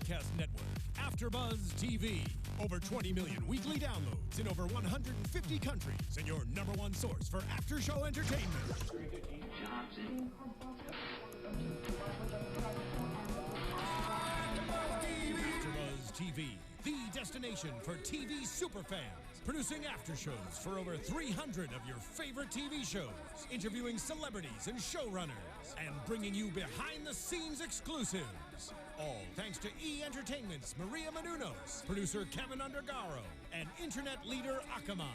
broadcast network, AfterBuzz TV. Over 20 million weekly downloads in over 150 countries, and your number one source for after-show entertainment. AfterBuzz TV, the destination for TV superfans. Producing after-shows for over 300 of your favorite TV shows. Interviewing celebrities and showrunners. And bringing you behind-the-scenes exclusives. All thanks to E! Entertainment's Maria Menounos, producer Kevin Undergaro, and internet leader Akamai.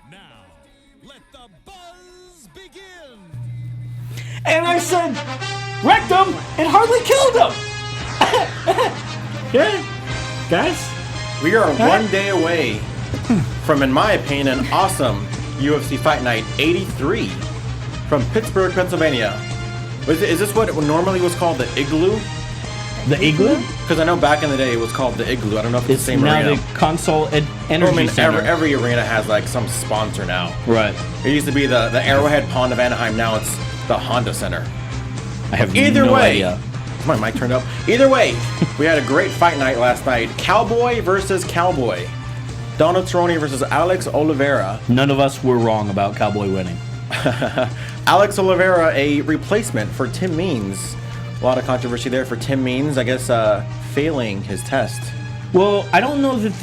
Now, let the buzz begin! And I said, wrecked him and hardly killed him! Yeah, guys? We are one day away from, in my opinion, an awesome UFC Fight Night 83 from Pittsburgh, Pennsylvania. Is this what it normally was called, the Igloo? The Igloo? Because I know back in the day it was called the Igloo. I don't know if it's the same arena. It's now the Console Energy Center. Every arena has like some sponsor now. Right. It used to be the Arrowhead Pond of Anaheim. Now it's the Honda Center. I have no idea. My mic turned up. Either way, we had a great fight night last night. Cowboy versus Cowboy. Donald Cerrone versus Alex Oliveira. None of us were wrong about Cowboy winning. Alex Oliveira, a replacement for Tim Means. A lot of controversy there for Tim Means, I guess, failing his test. Well, I don't know that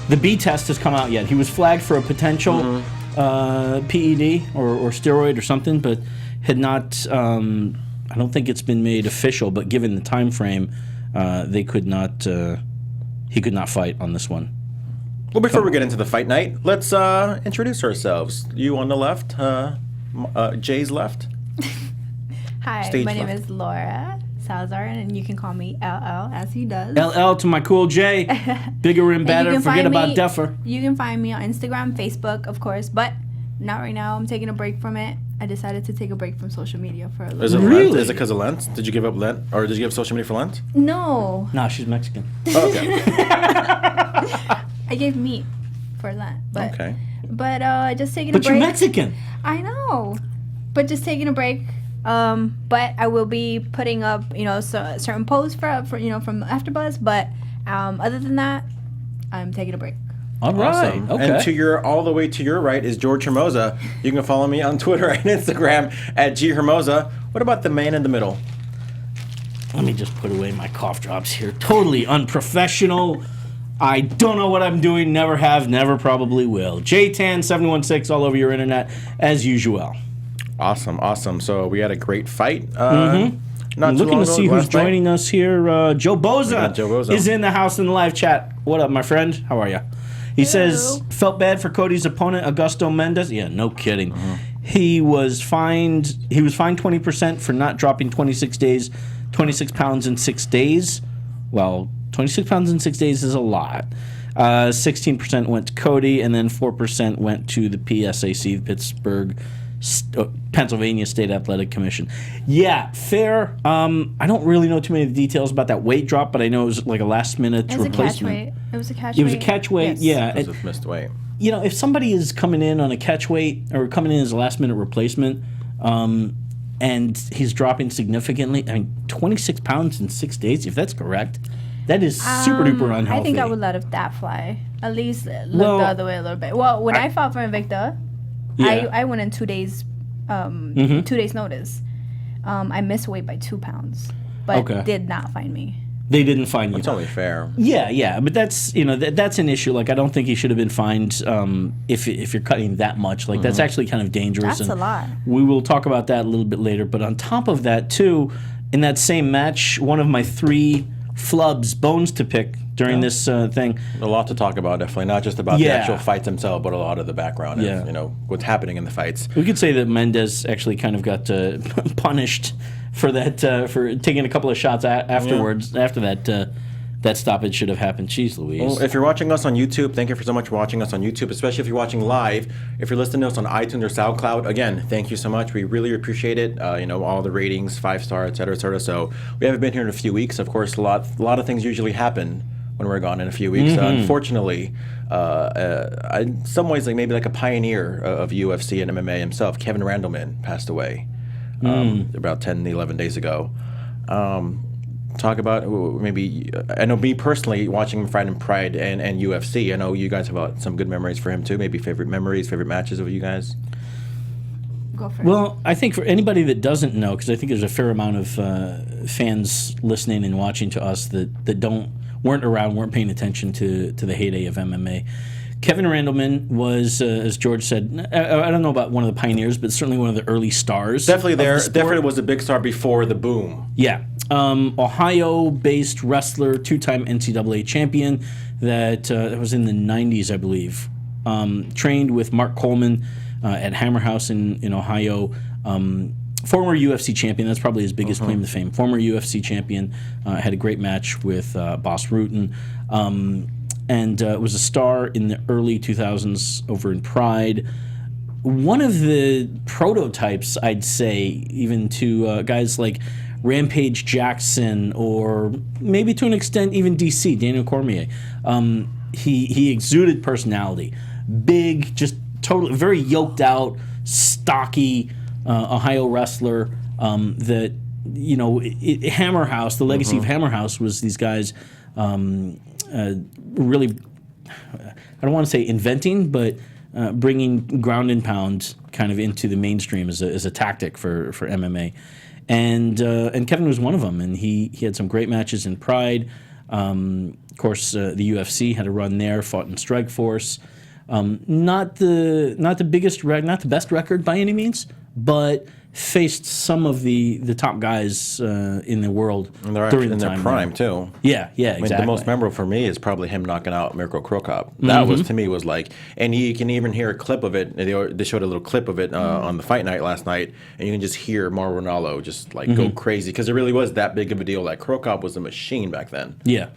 the B test has come out yet. He was flagged for a potential PED or steroid or something, but had not... I don't think it's been made official, but given the time frame, they could not. He could not fight on this one. Well, before we get into the fight night, let's introduce ourselves. You on the left, Jay's left. Hi, Stage my name left. is Laura Salazar, and you can call me LL, as he does. LL to my cool J. Bigger and better. Forget about Deffer. You can find me on Instagram, Facebook, of course, but not right now. I'm taking a break from it. I decided to take a break from social media for a little Is it bit. Lent? Is it because of Lent? Did you give up Lent? Or did you give up social media for Lent? No. Nah, she's Mexican. Oh, okay. I gave meat for Lent. But, Okay. But just taking a But break. you're Mexican. I know. But just taking a break. But I will be putting up, certain posts for from AfterBuzz. But other than that, I'm taking a break. All right. Awesome. Okay. And all the way to your right is George Hermoza. You can follow me on Twitter and Instagram at @GHermoza. What about the man in the middle? Let me just put away my cough drops here. Totally unprofessional. I don't know what I'm doing. Never have. Never probably will. JTAN716 all over your internet as usual. Awesome. So we had a great fight. I'm looking to see who's joining us here. Joe Boza, Joe Boza is in the house in the live chat. What up, my friend? How are you? He says, felt bad for Cody's opponent, Augusto Mendes. Yeah, no kidding. He was fined 20% for not dropping 26 pounds in 6 days. Well, 26 pounds in 6 days is a lot. 16% went to Cody, and then 4% went to the PSAC, the Pennsylvania State Athletic Commission. Yeah, fair. I don't really know too many details about that weight drop, but I know it was like a last-minute replacement. It was a catch weight. It was a catch weight, yes. yeah. Because of missed weight. If somebody is coming in on a catch weight or coming in as a last-minute replacement, and he's dropping significantly, 26 pounds in 6 days, if that's correct, that is super-duper unhealthy. I think I would let that fly. At least look the other way a little bit. Well, when I fought for Invicta, I went in 2 days, 2 days notice. I missed weight by 2 pounds, but did not find me. They didn't find you. It's only fair. Yeah, but that's that's an issue. Like I don't think he should have been fined if you're cutting that much. Like that's actually kind of dangerous. That's a lot. We will talk about that a little bit later. But on top of that too, in that same match, one of my 3 flubs, bones to pick during this thing. A lot to talk about, definitely. Not just about the actual fights themselves, but a lot of the background of, what's happening in the fights. We could say that Mendes actually kind of got punished for that, for taking a couple of shots afterwards. Yeah. After that stoppage should have happened. Jeez Louise. Well, if you're watching us on YouTube, thank you so much for watching us on YouTube, especially if you're watching live. If you're listening to us on iTunes or SoundCloud, again, thank you so much. We really appreciate it. All the ratings, 5-star, et cetera. So we haven't been here in a few weeks. Of course, a lot of things usually happen when we're gone in a few weeks. Unfortunately, in some ways, maybe like a pioneer of UFC and MMA himself, Kevin Randleman passed away about 10, 11 days ago. talk about maybe? I know me personally watching him fight in Pride and UFC. I know you guys have some good memories for him too. Maybe favorite memories, favorite matches of you guys. Go for it. Well, I think for anybody that doesn't know, because I think there's a fair amount of fans listening and watching to us that weren't around, weren't paying attention to the heyday of MMA. Kevin Randleman was, as George said, I don't know about one of the pioneers, but certainly one of the early stars. Definitely there. Definitely was a big star before the boom. Yeah. Ohio-based wrestler, two-time NCAA champion that was in the 90s, I believe. Trained with Mark Coleman at Hammer House in Ohio. Former UFC champion. That's probably his biggest claim to fame. Former UFC champion. Had a great match with Boss Rutan. And was a star in the early 2000s over in Pride. One of the prototypes, I'd say, even to guys like Rampage Jackson, or maybe to an extent even DC, Daniel Cormier. He exuded personality. Big, just totally, very yoked out, stocky Ohio wrestler that, Hammer House, the legacy of Hammer House was these guys really, I don't want to say inventing, but bringing ground and pound kind of into the mainstream as a tactic for MMA. And Kevin was one of them, and he had some great matches in Pride. Of course, the UFC had a run there, fought in Strikeforce. Not the biggest, not the best record by any means, but faced some of the top guys in the world during the time. In their prime too. Yeah, exactly. The most memorable for me is probably him knocking out Mirko Cro Cop. That was, to me, was like, and you can even hear a clip of it. They showed a little clip of it on the fight night last night, and you can just hear Mauro Ranallo just go crazy, because it really was that big of a deal. Like, Cro Cop was a machine back then. Yeah.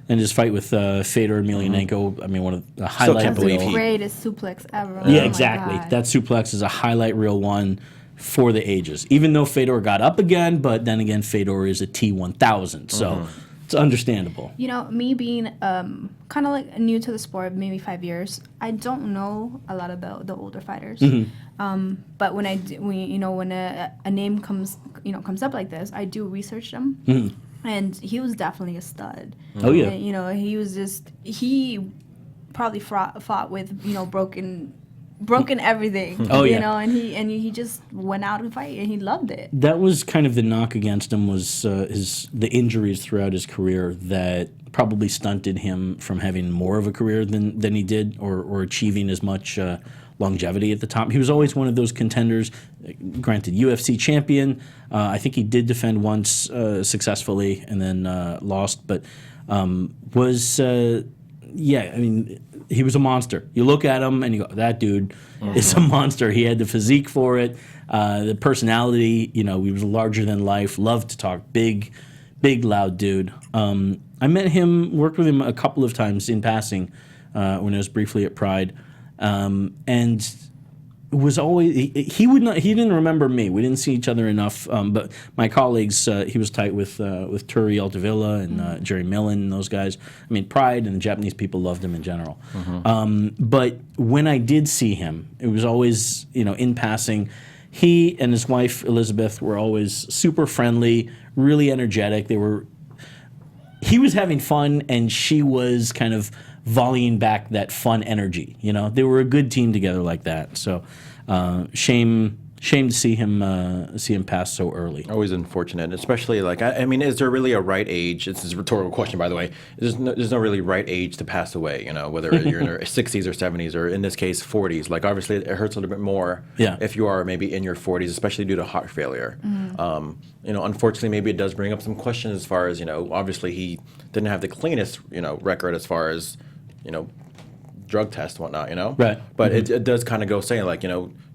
And his fight with Fedor Emelianenko, I mean, one of the highlight reel. The greatest suplex ever. Yeah, exactly. That suplex is a highlight reel one for the ages. Even though Fedor got up again, but then again, Fedor is a T1000, so it's understandable. Me being kind of like new to the sport, maybe 5 years, I don't know a lot about the older fighters. But when when a name comes up like this, I do research them. And he was definitely a stud. Oh yeah. And, he probably fought with broken everything. Oh yeah. And he just went out and fight, and he loved it. That was kind of the knock against him, was the injuries throughout his career that probably stunted him from having more of a career than he did, or achieving as much longevity at the top. He was always one of those contenders. Granted, UFC champion. I think he did defend once successfully and then lost, but he was a monster. You look at him and you go, that dude is a monster. He had the physique for it, the personality. He was larger than life, loved to talk, big, loud dude. I met him, worked with him a couple of times in passing when I was briefly at Pride. And was always he didn't remember me. We didn't see each other enough. But my colleagues, he was tight with Turi Altavilla and Jerry Millen and those guys. I mean, Pride and the Japanese people loved him in general. But when I did see him, it was always in passing. He and his wife Elizabeth were always super friendly, really energetic. He was having fun, and she was kind of volleying back that fun energy. They were a good team together like that. So shame to see him pass so early. Always unfortunate, especially I mean, is there really a right age? This is a rhetorical question, by the way. There's no really right age to pass away. Whether you're in your 60s or 70s, or in this case 40s. Like, obviously it hurts a little bit more if you are maybe in your 40s, especially due to heart failure. Unfortunately, maybe it does bring up some questions as far as obviously he didn't have the cleanest record as far as drug tests and whatnot, Right. But it does kind of go saying,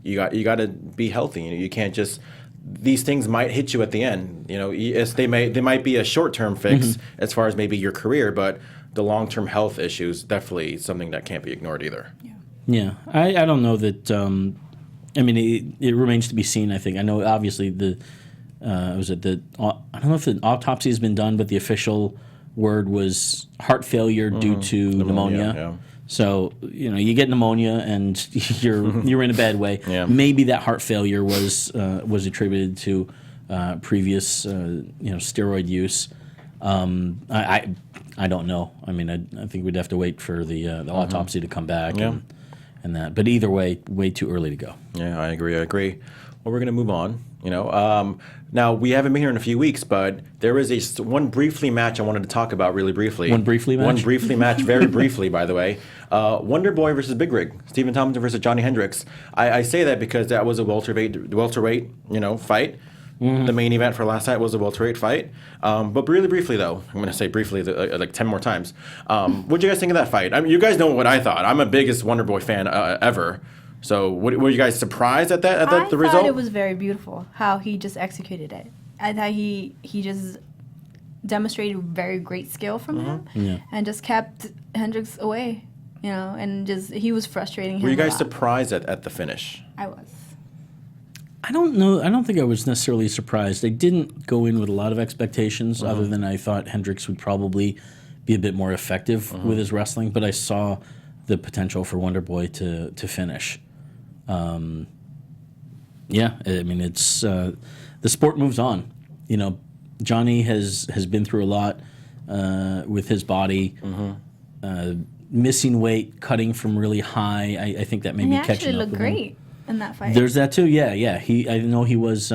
you got to be healthy. You can't just, these things might hit you at the end. Yes, they might be a short-term fix as far as maybe your career, but the long-term health issues definitely something that can't be ignored either. Yeah. I don't know that. I mean, it remains to be seen. I think I know. Obviously, I don't know if the autopsy has been done, but the official word was heart failure due to pneumonia. Yeah. So you get pneumonia and you're in a bad way. Yeah. Maybe that heart failure was attributed to previous steroid use. I don't know. I mean, I think we'd have to wait for the autopsy to come back and that. But either way too early to go. Yeah, I agree. Well, we're going to move on. Now we haven't been here in a few weeks, but there is one briefly match I wanted to talk about really briefly. One briefly match, very briefly, by the way. Wonder Boy versus Big Rig, Stephen Thompson versus Johnny Hendricks. I say that because that was a welterweight, fight. Mm-hmm. The main event for last night was a welterweight fight. But really briefly, though, I'm going to say briefly like 10 more times. What did you guys think of that fight? I mean, you guys know what I thought. I'm a biggest Wonder Boy fan ever. So were you guys surprised at that the result? I thought it was very beautiful how he just executed it. I thought he just demonstrated very great skill from him and just kept Hendricks away, and just he was frustrating him. Were you guys surprised at the finish? I was. I don't know. I don't think I was necessarily surprised. I didn't go in with a lot of expectations other than I thought Hendricks would probably be a bit more effective with his wrestling, but I saw the potential for Wonder Boy to finish. Yeah, I mean, it's the sport moves on. Johnny has been through a lot with his body, missing weight, cutting from really high. I think that may be catching up. He actually looked great in that fight. There's that too. Yeah. I know he was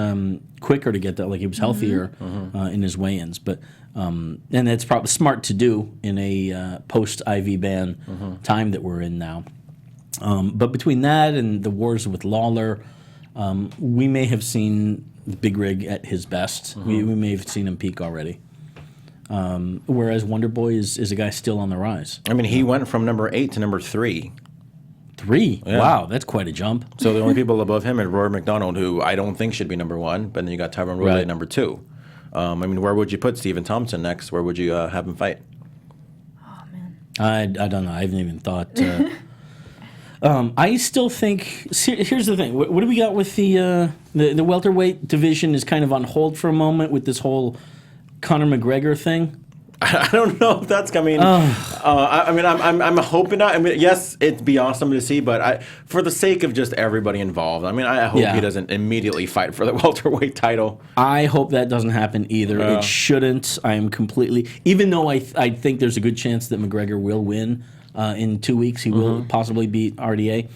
quicker to get that. Like he was healthier in his weigh-ins, but and that's probably smart to do in a post IV ban time that we're in now. But between that and the wars with Lawler, we may have seen Big Rig at his best. We may have seen him peak already. Whereas Wonder Boy is a guy still on the rise. I mean, he went from number 8 to number 3. 3? Yeah. Wow, that's quite a jump. So the only people above him are Rory McDonald, who I don't think should be number 1, but then you got Tyron Woodley at number 2. I mean, where would you put Stephen Thompson next? Where would you have him fight? Oh, man. I don't know. I haven't even thought. I still think. Here's the thing. What do we got with the welterweight division is kind of on hold for a moment with this whole Conor McGregor thing. I don't know if that's coming. I mean, I'm hoping not. I mean, yes, it'd be awesome to see, but for the sake of just everybody involved, I mean, I hope he doesn't immediately fight for the welterweight title. I hope that doesn't happen either. It shouldn't. I am completely. Even though I think there's a good chance that McGregor will win in 2 weeks, he will possibly beat RDA.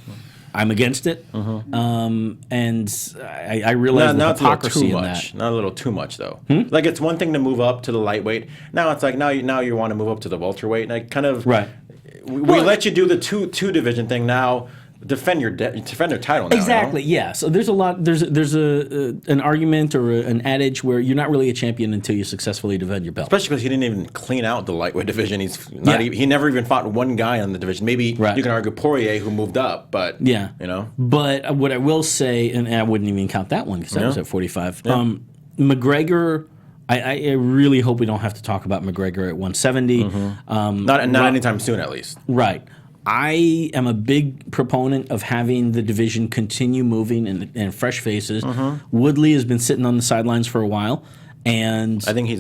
I'm against it, and I realize the hypocrisy in that. Not a little too much, though. Like, it's one thing to move up to the lightweight. Now it's like now you want to move up to the welterweight, and I kind of we let you do the two division thing now. Defend your title now. Exactly. Yeah. So there's a lot. There's an argument or an adage where you're not really a champion until you successful defend your belt. Especially because he didn't even clean out the lightweight division. He's not. He never even fought one guy on the division. Maybe you can argue Poirier, who moved up, but But what I will say, and I wouldn't even count that one because that was at 45. McGregor. I really hope we don't have to talk about McGregor at 170. Not anytime soon, at least. Right. I am a big proponent of having the division continue moving and fresh faces. Woodley has been sitting on the sidelines for a while, and I think he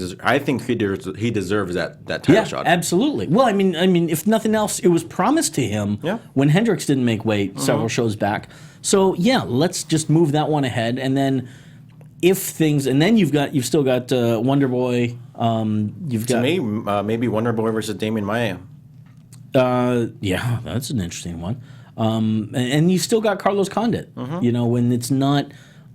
deserves that title shot. Absolutely. Well, I mean, if nothing else, it was promised to him when Hendricks didn't make weight several shows back. So let's just move that one ahead, and then if things, and then you've still got Wonder Boy. To me, maybe Wonder Boy versus Damian Maia. Yeah, that's an interesting one. And you still got Carlos Condit. When it's not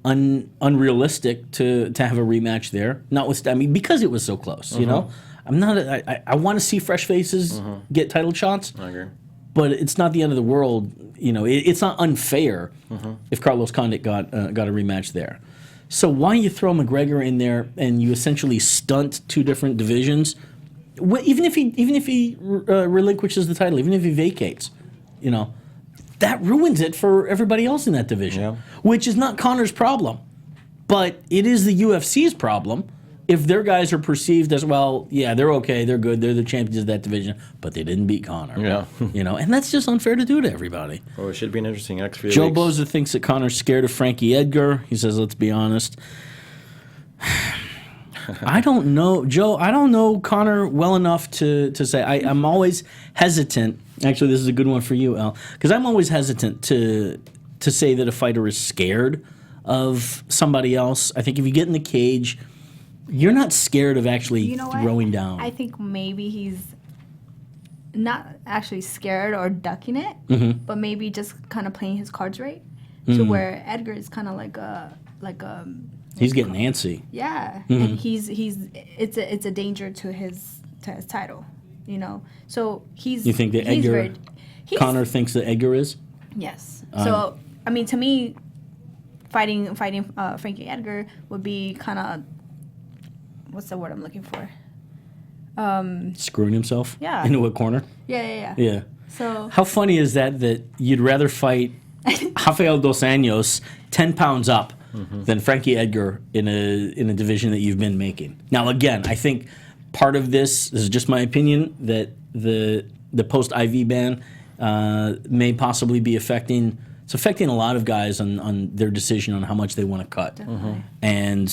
unrealistic to have a rematch there. Notwithstanding, because it was so close. I'm not. I want to see fresh faces get title shots. I agree. But it's not the end of the world. It's not unfair if Carlos Condit got a rematch there. So why you throw McGregor in there and you essentially stunt two different divisions? Even if he relinquishes the title, even if he vacates, that ruins it for everybody else in that division, which is not Conor's problem, but it is the UFC's problem if their guys are perceived as, well, they're okay, they're good, they're the champions of that division, but they didn't beat Conor. And that's just unfair to do to everybody. Well, it should be an interesting next few Joe weeks. Boza thinks that Conor's scared of Frankie Edgar. He says, let's be honest. I don't know, Joe. I don't know Conor well enough to say. I'm always hesitant. Actually, this is a good one for you, Al, because I'm always hesitant to say that a fighter is scared of somebody else. I think if you get in the cage You're not scared of actually You know what? throwing down. I think maybe he's not actually scared or ducking it, but maybe just kind of playing his cards right. To where Edgar is kind of like a He's getting antsy. yeah, and it's a danger to his title, you know. So he's You think that he's Edgar Connor thinks that Edgar is? Yes. So I mean, to me, fighting Frankie Edgar would be kind of, what's the word I'm looking for? Screwing himself Yeah. into a corner? Yeah. Yeah. So How funny is that you'd rather fight Rafael Dos Anjos 10 pounds up than Frankie Edgar in a division that you've been making? Now, again, I think part of this is just my opinion, that the post-IV ban may possibly be affecting a lot of guys on their decision on how much they want to cut. And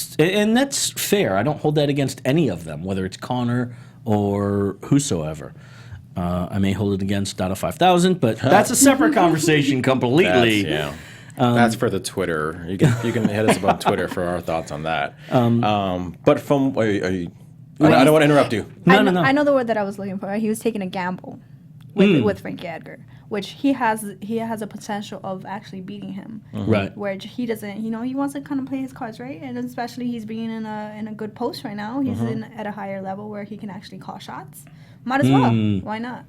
that's fair. I don't hold that against any of them, whether it's Connor or whosoever. I may hold it against Dada 5000, but that's a separate conversation completely. That's for the Twitter. You can hit us up on Twitter for our thoughts on that. But from I don't want to interrupt you. No. I know the word that I was looking for. He was taking a gamble with Frankie Edgar, which he has a potential of actually beating him. Right. Where he doesn't, he wants to kind of play his cards right, and especially he's being in a good post right now. He's at a higher level where he can actually call shots. Might as well. Why not?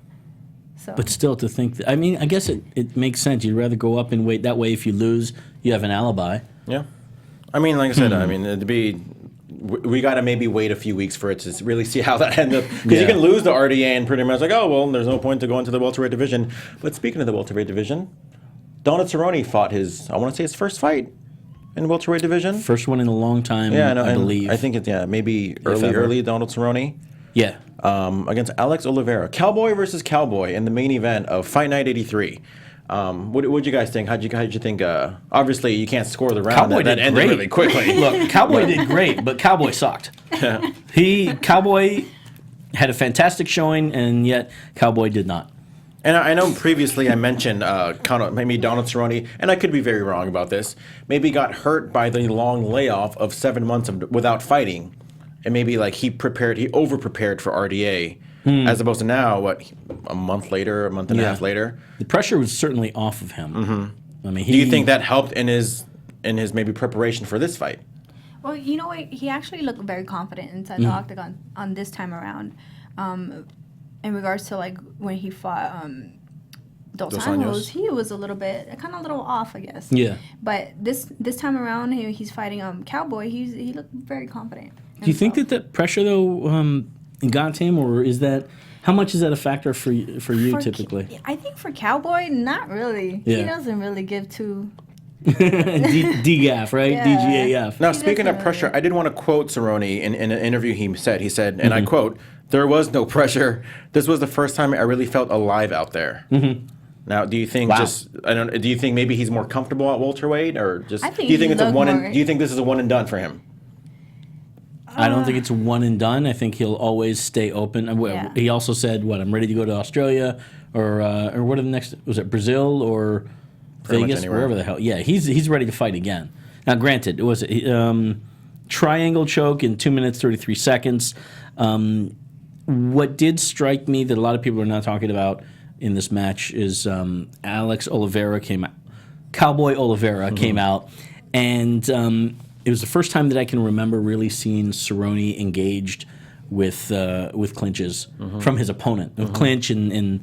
So. But still, to think, I mean, I guess it makes sense. You'd rather go up and wait. That way, if you lose, you have an alibi. Yeah. I mean, like I said, I mean, we got to maybe wait a few weeks for it to really see how that ends up. Because you can lose the RDA and pretty much like, oh, well, there's no point to go into the welterweight division. But speaking of the welterweight division, Donald Cerrone fought his first fight in the welterweight division. First one in a long time, I believe. I think it's, maybe early Donald Cerrone. Yeah. Against Alex Oliveira. Cowboy versus Cowboy in the main event of Fight Night 83. What did you guys think? How'd you think? Obviously, you can't score the round. Cowboy that did ended great. really quickly. Look, Cowboy did great, but Cowboy sucked. Cowboy had a fantastic showing, and yet Cowboy did not. And I know previously I mentioned maybe Donald Cerrone, and I could be very wrong about this, maybe got hurt by the long layoff of 7 months without fighting. And maybe like he over-prepared for RDA, as opposed to now, a month and a half later? The pressure was certainly off of him. I mean, do you think that helped in his maybe preparation for this fight? Well, you know what? He actually looked very confident inside the octagon on this time around. In regards to like when he fought Dos Anjos, he was a little off, I guess. Yeah. But this time around, he's fighting Cowboy. He looked very confident. Do you think that pressure though got to him, or is that how much is that a factor for you typically? I think for Cowboy, not really. Yeah. He doesn't really give two. DGAF, right? Yeah. DGAF. Now, speaking of pressure, I did want to quote Cerrone in an interview. He said, and I quote, "There was no pressure. This was the first time I really felt alive out there." Now, do you think do you think maybe he's more comfortable at welterweight, or just do you think it's do you think this is a one and done for him? I don't think it's a one and done. I think he'll always stay open. He also said, "I'm ready to go to Australia, or what are the next? Was it Brazil or Vegas, wherever the hell?" Yeah, he's ready to fight again. Now, granted, it was triangle choke in 2 minutes 33 seconds. What did strike me that a lot of people are not talking about in this match is Cowboy Oliveira came out, and it was the first time that I can remember really seeing Cerrone engaged with clinches from his opponent, clinch and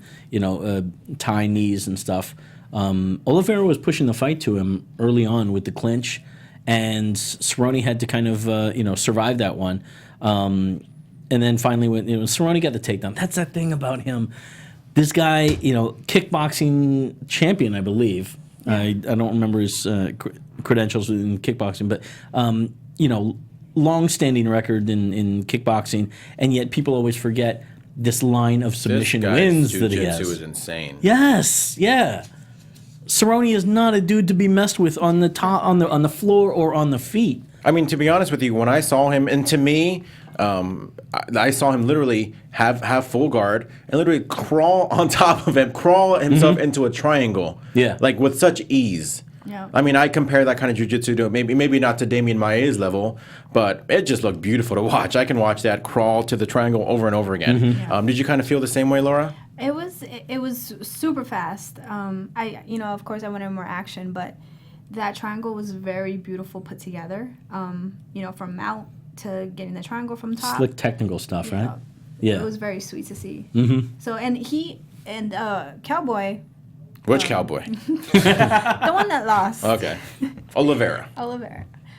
tie knees and stuff. Oliveira was pushing the fight to him early on with the clinch, and Cerrone had to kind of survive that one. And then finally, when Cerrone got the takedown, that's that thing about him. This guy, kickboxing champion, I believe. I don't remember his credentials in kickboxing, but long-standing record in kickboxing, and yet people always forget this line of submission wins that he has. Jiu-jitsu is insane. Yes, yeah. Cerrone is not a dude to be messed with on the top, on the floor or on the feet. I mean, to be honest with you, when I saw him, and to me, I saw him literally have full guard and literally crawl on top of him, crawl himself into a triangle, like with such ease. Yeah. I mean, I compare that kind of jiu-jitsu to maybe not to Damian Maia's level, but it just looked beautiful to watch. I can watch that crawl to the triangle over and over again. Mm-hmm. Did you kind of feel the same way, Laura? It was super fast. Of course I wanted more action, but that triangle was very beautiful put together. From mount to getting the triangle from top. Slick technical stuff, right? Yeah. It was very sweet to see. Mm-hmm. So Cowboy. Which Cowboy? The one that lost. Okay. Oliveira.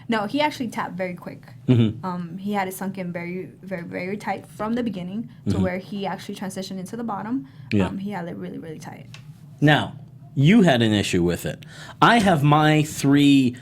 No, he actually tapped very quick. Mm-hmm. He had it sunk in very, very, very tight from the beginning to where he actually transitioned into the bottom. Yeah. He had it really, really tight. Now, you had an issue with it. I have my 3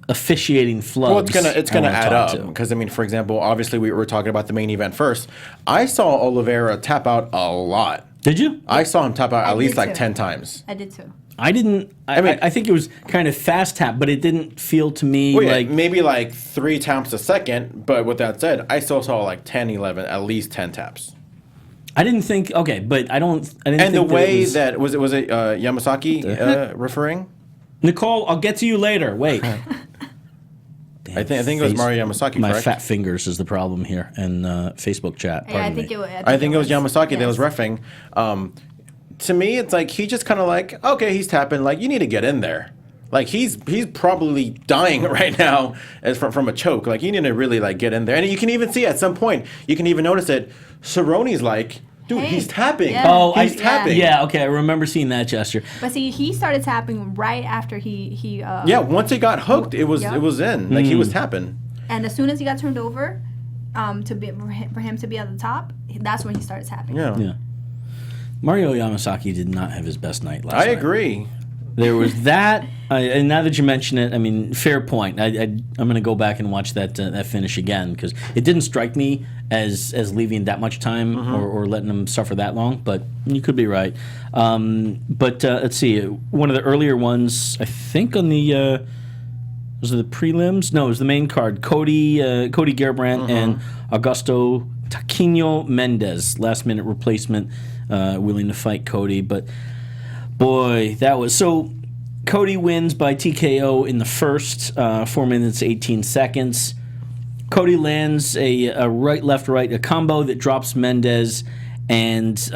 officiating flubs. Well, it's gonna add up because for example, obviously we were talking about the main event first. I saw Oliveira tap out a lot. Did you? I saw him tap out at least like too. 10 times. I did too. I didn't. I think it was kind of fast tap, but it didn't feel to me like maybe like 3 taps a second. But with that said, I still saw like 10, 11, at least 10 taps. I didn't think. Okay, but I didn't. And think the way was Yamasaki referring? Nicole, I'll get to you later. Wait. I think it was Mario Yamasaki. My correct? fat fingers is the problem here, and Facebook chat. Yeah, I think it was Yamasaki that was reffing. To me, it's like he just kind of like, okay, he's tapping. Like, you need to get in there. Like, he's probably dying right now as from a choke. Like, you need to really like get in there. And you can even see at some point, you can even notice it. Cerrone's like, dude, he's tapping. Yeah. Oh, he's tapping. Yeah, okay, I remember seeing that gesture. But see, he started tapping right after he. Once he got hooked, it was in. Like he was tapping. And as soon as he got turned over, for him to be at the top, that's when he started tapping. Yeah. Mario Yamasaki did not have his best night last night. I agree. There was that, and now that you mention it, fair point. I'm going to go back and watch that finish again because it didn't strike me as leaving that much time or letting him suffer that long. But you could be right. But let's see, one of the earlier ones, I think on the was it the prelims? No, it was the main card. Cody Garbrandt and Augusto Taquinho Mendez, last minute replacement, willing to fight Cody, but. Boy, that was... So, Cody wins by TKO in the first 4 minutes, 18 seconds. Cody lands a right, left, right, a combo that drops Mendez, and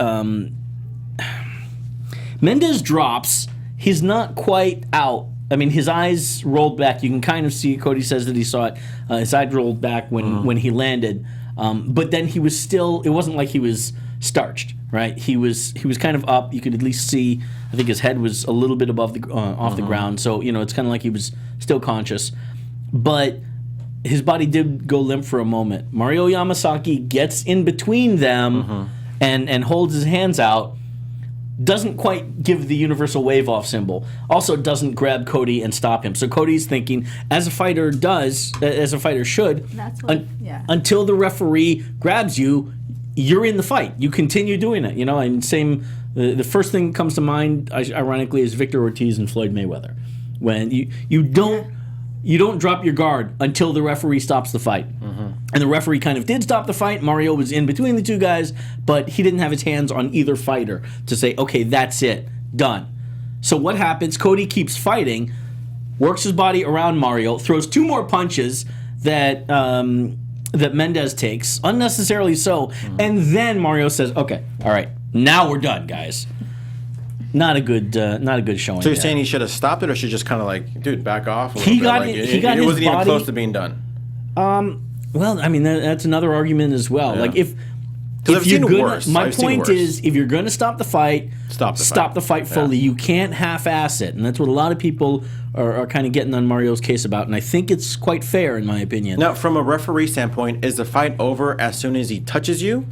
Mendez drops. He's not quite out. His eyes rolled back. You can kind of see, Cody says that he saw it. His eyes rolled back when he landed. But then he was still... It wasn't like he was starched, right? He was kind of up. You could at least see... I think his head was a little bit above off the ground, so it's kind of like he was still conscious. But his body did go limp for a moment. Mario Yamasaki gets in between them and holds his hands out. Doesn't quite give the universal wave-off symbol. Also doesn't grab Cody and stop him. So Cody's thinking, as a fighter should, until the referee grabs you, you're in the fight. You continue doing it, and same... The first thing that comes to mind, ironically, is Victor Ortiz and Floyd Mayweather. When you don't drop your guard until the referee stops the fight. And the referee kind of did stop the fight. Mario was in between the two guys, but he didn't have his hands on either fighter to say, okay, that's it, done. So what happens? Cody keeps fighting, works his body around Mario, throws 2 more punches that Mendez takes, unnecessarily so, and then Mario says, okay, all right, now we're done, guys. Not a good showing. So you're saying he should have stopped it, or should just kind of like, dude, back off? He got his wasn't even body close to being done. Well, that's another argument as well. Yeah. Like if you're gonna, worse. My point is, if you're gonna stop the fight, stop the fight fully. Yeah. You can't half-ass it, and that's what a lot of people are kind of getting on Mario's case about. And I think it's quite fair, in my opinion. Now, from a referee standpoint, is the fight over as soon as he touches you?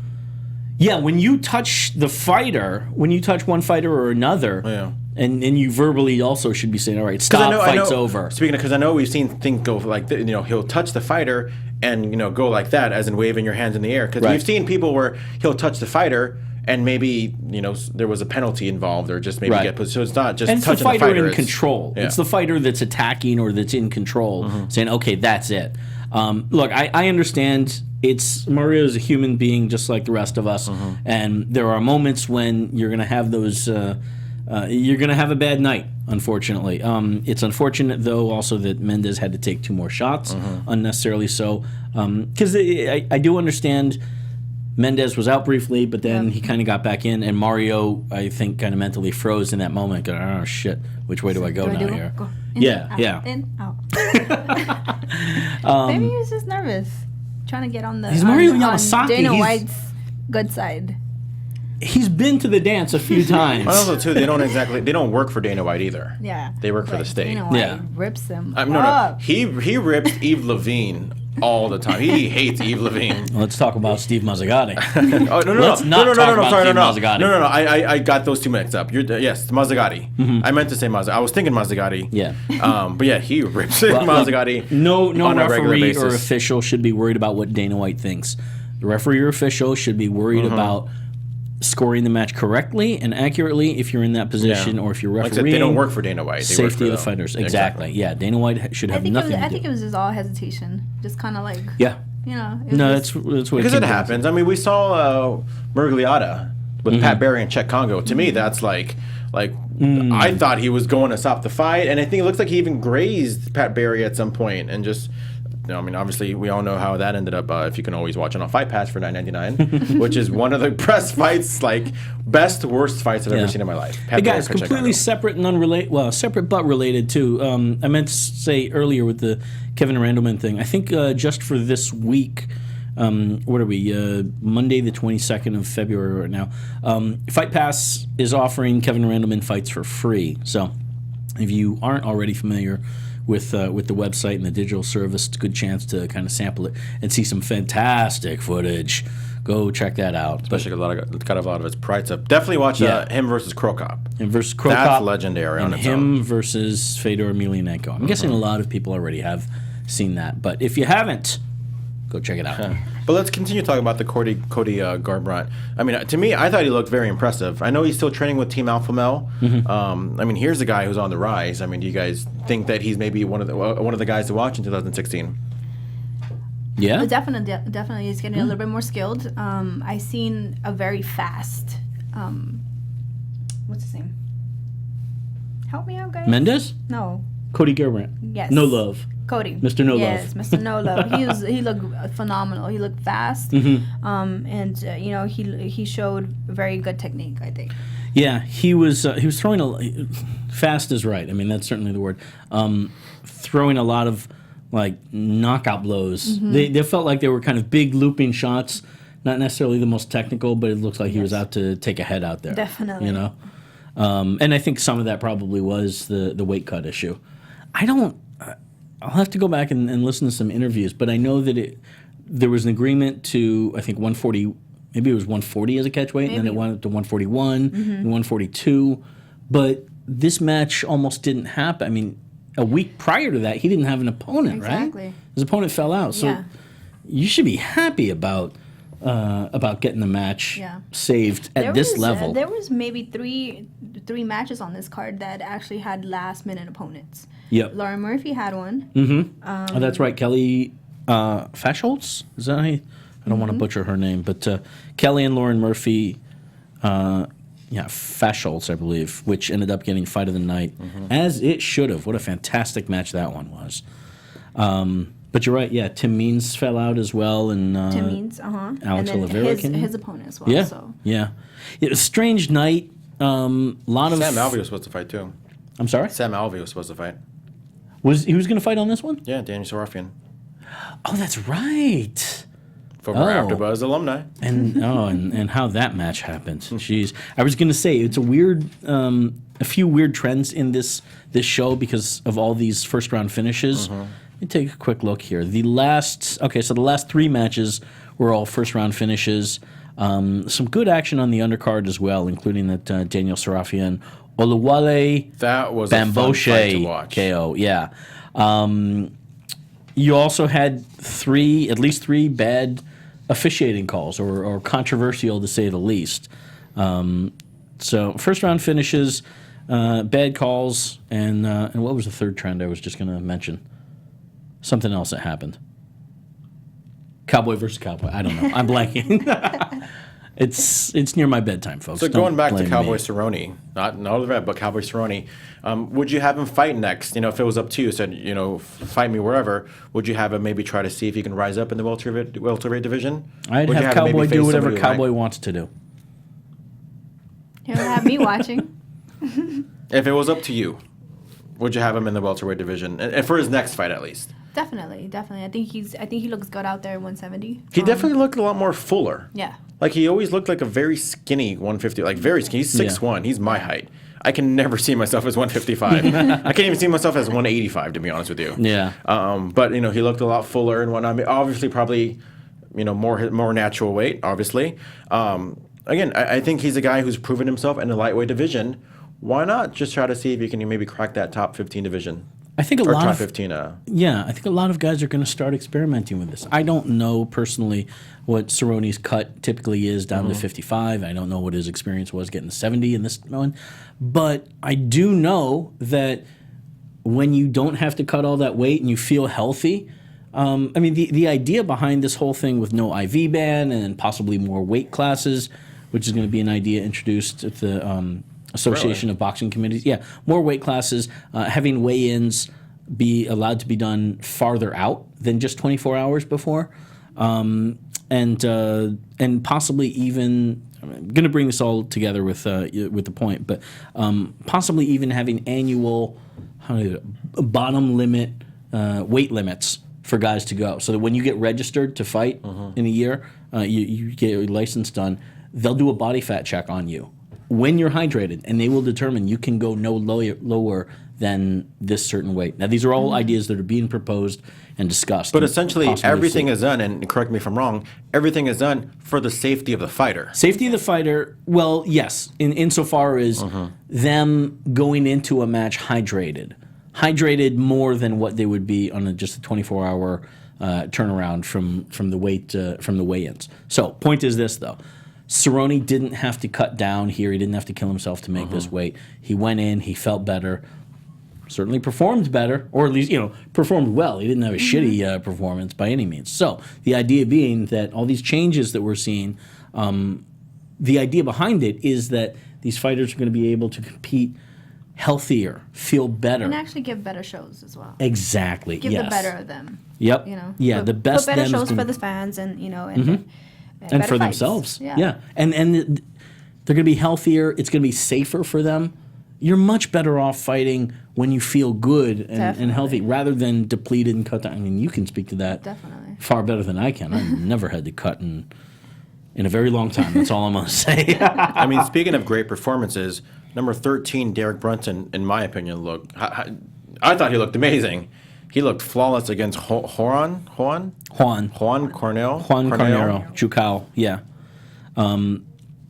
Yeah, when you touch the fighter, when you touch one fighter or another, and you verbally also should be saying, all right, stop, fight's over. Speaking of, because I know we've seen things go like, he'll touch the fighter and, go like that, as in waving your hands in the air. Because we've seen people where he'll touch the fighter and maybe, there was a penalty involved or just maybe get put. So it's not just touching the fighter. In control. Yeah. It's the fighter that's attacking or that's in control, saying, okay, that's it. Look, I understand Mario's a human being just like the rest of us, and there are moments when you're going to have those you're going to have a bad night, unfortunately. It's unfortunate, though, also that Mendez had to take 2 more shots, unnecessarily so. Because I do understand Mendez was out briefly, but then he kind of got back in, and Mario, I think, kind of mentally froze in that moment. Going, oh, shit, which way do I go now here? Go in, Yeah, out, yeah. In, out. Maybe he was just nervous. Trying to get on the Mario on Yamasaki. Dana White's good side. He's been to the dance a few times. But also, too, they don't work for Dana White either. Yeah. They work for the state. Dana White Yeah. rips him No. up. He rips Eve Levine all the time. He hates Eve Levine. Let's talk about Steve Mazzagatti. Oh, no. Let's not talk about Sorry, Steve no. Mazzagatti. No. I got those 2 mixed up. Yes, Mazzagatti. I meant to say Mazzagatti. I was thinking Mazzagatti. Yeah. But yeah, he rips Mazzagatti. No on a regular referee basis. or official should be worried about what Dana White thinks. The referee or official should be worried about scoring the match correctly and accurately if you're in that position, or if you're Like I refereeing. said, they don't work for Dana White. They work Safety for of the fighters. Exactly. Yeah, Dana White should have nothing to do. I think it was just all hesitation. Just kind of like, Yeah. you know. No, was that's what Because came it down to. happens. I mean, we saw Murgliata with Pat Barry and Czech Congo. To me, that's like I thought he was going to stop the fight, and I think it looks like he even grazed Pat Barry at some point, and just. I mean, obviously, we all know how that ended up. If you can always watch it on Fight Pass for $9.99, which is one of the best fights, like best worst fights I've ever seen in my life. Hey guys, completely Czech separate and unrelated. Well, separate but related too. I meant to say earlier with the Kevin Randleman thing. I think just for this week, what are we? Monday the 22nd of February right now. Fight Pass is offering Kevin Randleman fights for free. So if you aren't already familiar with the website and the digital service, it's a good chance to kind of sample it and see some fantastic footage. Go check that out. Especially got a lot of his pride stuff. Definitely watch him versus Krokop. Him versus Krokop. That's legendary on and its him own. versus Fedor Emelianenko. I'm guessing a lot of people already have seen that, but if you haven't, go check it out. But let's continue talking about the Cody Garbrandt. I mean, to me, I thought he looked very impressive. I know he's still training with Team Alpha Male. I mean, here's a guy who's on the rise. I mean, do you guys think that he's maybe one of the guys to watch in 2016? Yeah, But definitely, he's getting a little bit more skilled. I seen a very fast. What's his name? Help me out, guys. Mendez, No. Cody Garbrandt. Yes. No love. Cody. Mr. No yes, Love. Mr. No Love. He looked phenomenal. He looked fast. And you know, he showed very good technique, I think. Yeah, he was throwing fast is right. I mean, that's certainly the word. Throwing a lot of like knockout blows. They felt like they were kind of big looping shots. Not necessarily the most technical, but it looks like he was out to take a head out there. Definitely. You know, and I think some of that probably was the weight cut issue. I'll have to go back and listen to some interviews, but I know that there was an agreement to, I think, 140, maybe it was 140 as a catch weight, and then it went up to 141 and 142. But this match almost didn't happen. I mean, a week prior to that, he didn't have an opponent, Exactly. right? His opponent fell out. So you should be happy about getting the match saved at this level. There was maybe three matches on this card that actually had last minute opponents. Yep. Lauren Murphy had one. Oh, that's right. Kelly Fashholtz? Is that how I don't want to butcher her name, but Kelly and Lauren Murphy, Fashholtz, I believe, which ended up getting fight of the night, as it should have. What a fantastic match that one was. But you're right, Tim Means fell out as well, and Tim Means, Alex and then Oliveira his opponent as well. Yeah, So. yeah. It was a strange night. Lot of Sam Alvey was supposed to fight too. I'm sorry? Sam Alvey was supposed to fight. He was going to fight on this one? Yeah, Daniel Sarafian. Oh, that's right. Former AfterBuzz alumni. And how that match happened. Jeez. I was going to say, it's a weird, a few weird trends in this show because of all these first round finishes. Let me take a quick look here. The last 3 matches were all first round finishes. Some good action on the undercard as well, including that Daniel Sarafian Oluwale That was a fun fight to watch. KO. Yeah. You also had at least three bad officiating calls, or controversial to say the least. So first round finishes, bad calls, and what was the third trend I was just going to mention? Something else that happened. Cowboy versus Cowboy. I don't know. I'm blanking. It's near my bedtime, folks. So Don't going back to blame Cowboy me. Cerrone, not the vet, but Cowboy Cerrone, would you have him fight next? If it was up to you, said fight me wherever. Would you have him maybe try to see if he can rise up in the welterweight division? I'd Would you have him maybe Cowboy face do whatever somebody Cowboy wants to do. He'll have me watching. If it was up to you, would you have him in the welterweight division, and for his next fight at least? Definitely. I think he looks good out there at 170. He definitely looked a lot more fuller. Yeah. Like he always looked like a very skinny 150, like very skinny. He's 6'1". He's my height. I can never see myself as 155. I can't even see myself as 185, to be honest with you. Yeah. But he looked a lot fuller and whatnot. I mean, obviously, probably, more natural weight. Obviously, again, I think he's a guy who's proven himself in the lightweight division. Why not just try to see if you can maybe crack that top 15 division? I think a lot top of 15. I think a lot of guys are going to start experimenting with this. I don't know personally what Cerrone's cut typically is down to 55. I don't know what his experience was getting to 70 in this one, but I do know that when you don't have to cut all that weight and you feel healthy. I mean, the idea behind this whole thing with no IV ban and possibly more weight classes, which is going to be an idea introduced at the Association of Boxing Committees. Yeah, more weight classes, having weigh-ins be allowed to be done farther out than just 24 hours before, and possibly even. I'm going to bring this all together with the point, but possibly even having annual bottom limit weight limits for guys to go, so that when you get registered to fight in a year, you get your license done. They'll do a body fat check on you when you're hydrated, and they will determine you can go no lower than this certain weight. Now, these are all ideas that are being proposed and discussed. But essentially, everything is done, and correct me if I'm wrong, everything is done for the safety of the fighter. Safety of the fighter, well, yes, insofar as them going into a match hydrated more than what they would be on just a 24-hour turnaround from the weigh-ins. So, point is this, though. Cerrone didn't have to cut down here. He didn't have to kill himself to make this weight. He went in. He felt better. Certainly performed better, or at least, performed well. He didn't have a shitty performance by any means. So the idea being that all these changes that we're seeing, the idea behind it is that these fighters are going to be able to compete healthier, feel better. And actually give better shows as well. Exactly, Give yes. the better of them. Yep. Yeah, the best put better them shows is for the fans and, and better for fights. themselves. Yeah. And they're going to be healthier. It's going to be safer for them. You're much better off fighting when you feel good and healthy rather than depleted and cut down. I mean, you can speak to that Definitely. far better than I can. I've never had to cut in a very long time. That's all I'm going to say. I mean, speaking of great performances, number 13, Derek Brunson, in my opinion, I thought he looked amazing. He looked flawless against Juan Cornell. Juan Carnero, Jucao, yeah.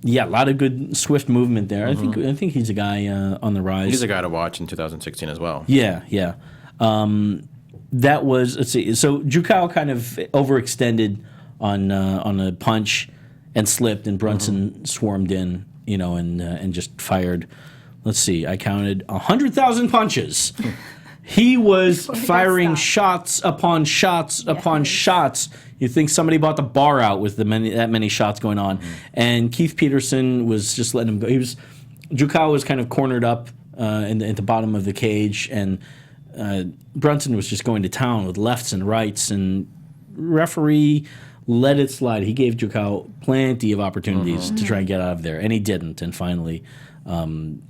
Yeah, a lot of good swift movement there. I think he's a guy on the rise. He's a guy to watch in 2016 as well. Yeah. That was, let's see. So Jucao kind of overextended on a punch and slipped, and Brunson swarmed in, and just fired. Let's see. I counted 100,000 punches. He was firing shots upon shots upon shots. You think somebody bought the bar out with that many shots going on. And Keith Peterson was just letting him go. Jucao was kind of cornered up at the bottom of the cage, and Brunson was just going to town with lefts and rights, and referee let it slide. He gave Jucao plenty of opportunities to try and get out of there, and he didn't, and finally called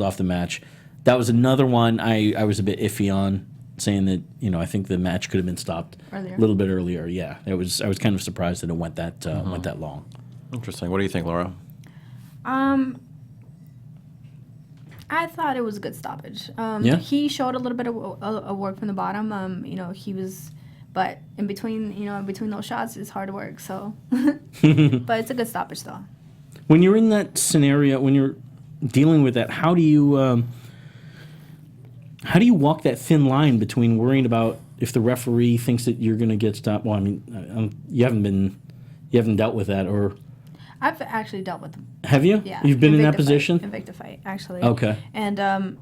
off the match. That was another one I was a bit iffy on, saying that I think the match could have been stopped a little bit earlier. Yeah, I was kind of surprised that it went that long. Interesting. What do you think, Laura? I thought it was a good stoppage. He showed a little bit of work from the bottom. He was, but in between those shots, it's hard work. So, but it's a good stoppage though. When you're in that scenario, when you're dealing with that, how do you walk that thin line between worrying about if the referee thinks that you're going to get stopped? Well, I mean, you haven't dealt with that, or I've actually dealt with them. Have you? Yeah, You've been in that position? Invicta fight, actually. Okay. And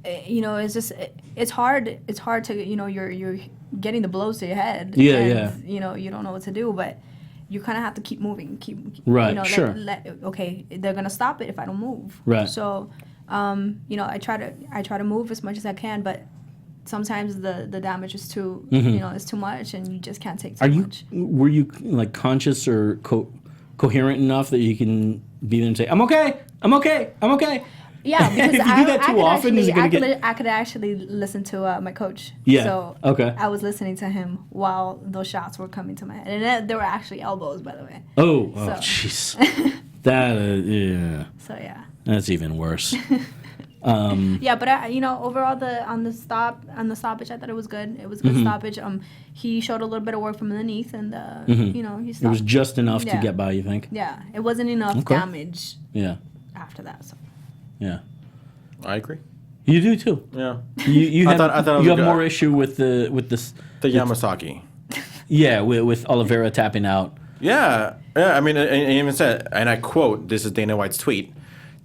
it's just it's hard. It's hard to you're getting the blows to your head. Yeah. You don't know what to do, but you kind of have to keep moving, right. You know, sure. Okay, they're gonna stop it if I don't move. Right. So, you know, I try to move as much as I can, but sometimes the damage is too, you know, it's too much, and you just can't take too much. Were you like conscious or coherent enough that you can be there and say, "I'm okay, I'm okay, I'm okay"? Yeah, because if you do that too often, is it gonna get? I could actually listen to my coach. Yeah. So okay. I was listening to him while those shots were coming to my head, and they were actually elbows, by the way. Oh, jeez. That yeah. So yeah. That's even worse. Yeah, but you know, overall, on the stoppage, I thought it was good. It was a good stoppage. He showed a little bit of work from underneath, and you know, he stopped. It was just enough to get by, you think? Yeah, it wasn't enough damage. Yeah. After that, so. Yeah. I agree. You do too. Yeah. You have, I thought you have more issue with the Yamasaki. Yeah, with Oliveira tapping out. Yeah. I mean, and even said, and I quote, this is Dana White's tweet,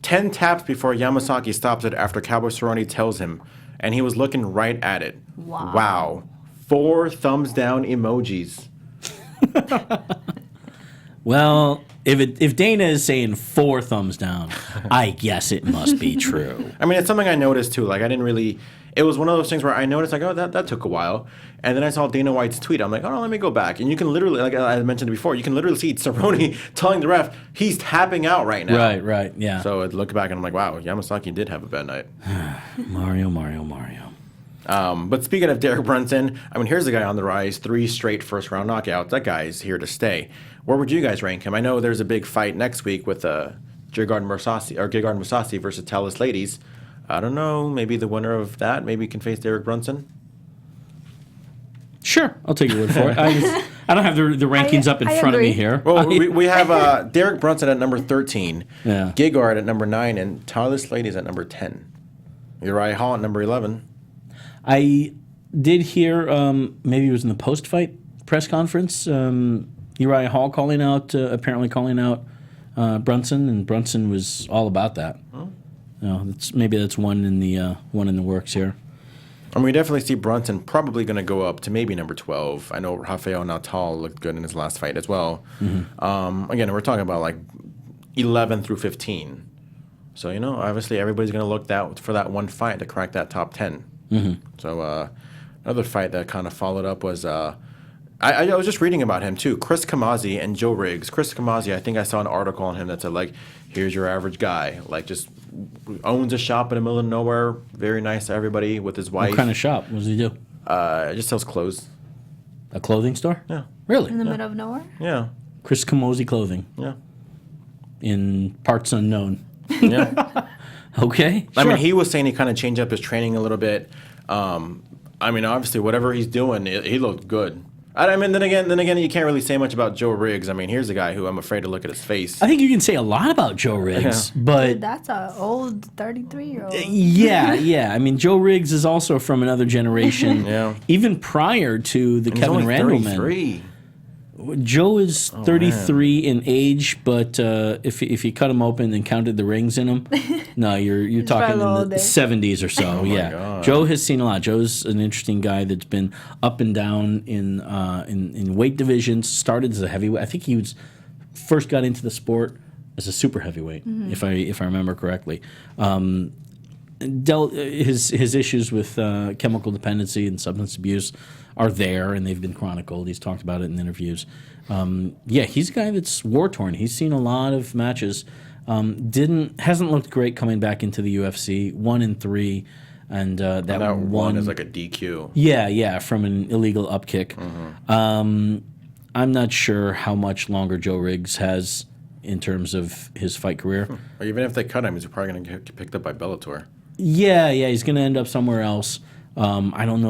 10 taps before Yamasaki stops it after Cowboy Cerrone tells him, and he was looking right at it. Wow. 4 thumbs down emojis. Well, if Dana is saying 4 thumbs down, I guess it must be true. I mean, it's something I noticed too. Like, I didn't really. It was one of those things where I noticed, like, oh, that took a while. And then I saw Dana White's tweet. I'm like, oh, let me go back. And you can literally, like I mentioned before, you can literally see Cerrone telling the ref he's tapping out right now. Right, yeah. So I look back and I'm like, wow, Yamasaki did have a bad night. Mario. But speaking of Derek Brunson, I mean, here's the guy on the rise. 3 straight first-round knockouts. That guy's here to stay. Where would you guys rank him? I know there's a big fight next week with Gegard Mousasi versus Talis Ladies. I don't know. Maybe the winner of that maybe can face Derek Brunson. Sure, I'll take your word for it. I don't have the rankings up in front of me here. Well, we have Derek Brunson at number 13, yeah. Gegard at number 9, and Talis Ladies at number 10. Uriah Hall at number 11. I did hear, maybe it was in the post-fight press conference, Uriah Hall apparently calling out Brunson, and Brunson was all about that. Oh. Maybe that's one in the works here. I mean, we definitely see Brunson probably going to go up to maybe number 12. I know Rafael Natal looked good in his last fight as well. Mm-hmm. Again, we're talking about like 11 through 15. So, you know, obviously everybody's going to look for that one fight to crack that top 10. Mm-hmm. So another fight that kind of followed up was I was just reading about him too. Chris Camazzi and Joe Riggs. Chris Camazzi, I think I saw an article on him that said, like, here's your average guy. Like, just owns a shop in the middle of nowhere. Very nice to everybody with his wife. What kind of shop? What does he do? Just sells clothes. A clothing store? Yeah. Really? In the middle of nowhere? Yeah. Chris Camazzi Clothing. Yeah. In parts unknown. Yeah. Okay. I sure. mean, he was saying he kind of changed up his training a little bit. I mean, obviously, whatever he's doing, he looked good. I mean, then again, you can't really say much about Joe Riggs. I mean, here's a guy who I'm afraid to look at his face. I think you can say a lot about Joe Riggs, but dude, that's an old 33-year-old. Yeah. I mean, Joe Riggs is also from another generation. Yeah. Even prior to the Kevin Randleman. Joe is 33 in age, but if you cut him open and counted the rings in him, no, you're talking in the 70s or so. Yeah, God. Joe has seen a lot. Joe's an interesting guy that's been up and down in weight divisions. Started as a heavyweight. I think he first got into the sport as a super heavyweight, if I remember correctly. His issues with chemical dependency and substance abuse are there, and they've been chronicled. He's talked about it in interviews. He's a guy that's war-torn. He's seen a lot of matches. Hasn't looked great coming back into the UFC. 1-3, and that one is like a DQ. Yeah, from an illegal upkick. I'm not sure how much longer Joe Riggs has in terms of his fight career. Or even if they cut him, he's probably going to get picked up by Bellator. Yeah, he's going to end up somewhere else. I don't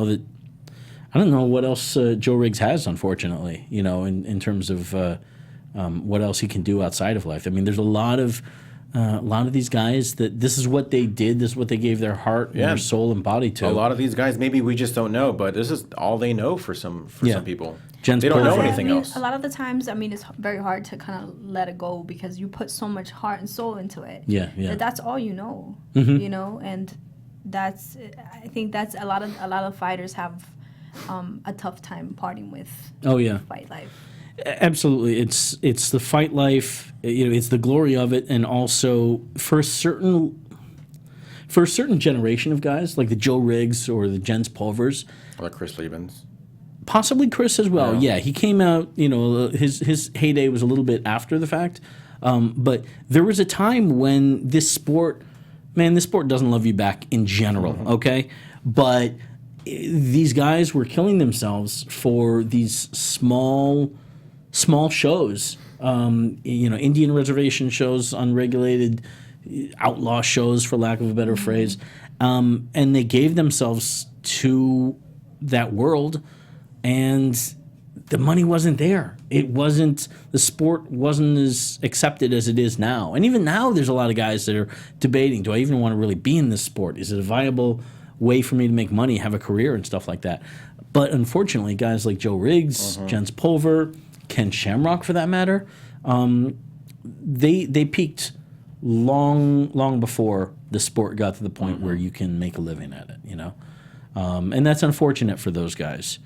know what else Joe Riggs has, unfortunately, in terms of what else he can do outside of life. I mean, there's a lot of these guys that this is what they did, this is what they gave their heart and their soul and body to. A lot of these guys, maybe we just don't know, but this is all they know for some people. Jen's they don't know anything else. A lot of the times, I mean, it's very hard to kind of let it go because you put so much heart and soul into it. Yeah. That's all you know, and I think that's a lot of fighters have a tough time parting with fight life. Absolutely, it's the fight life. It's the glory of it, and also for a certain generation of guys like the Joe Riggs or the Jens Pulvers, Or like Chris Liebens. possibly Chris as well. Yeah, he came out. His heyday was a little bit after the fact, but there was a time when this sport doesn't love you back in general. Okay, but these guys were killing themselves for these small shows, Indian reservation shows, unregulated outlaw shows, for lack of a better phrase, and they gave themselves to that world, and the money wasn't there. The sport wasn't as accepted as it is now. And even now, there's a lot of guys that are debating, do I even want to really be in this sport? Is it a viable way for me to make money, have a career, and stuff like that? But unfortunately, guys like Joe Riggs, Jens Pulver, Ken Shamrock, for that matter, they peaked long before the sport got to the point where you can make a living at it, and that's unfortunate for those guys,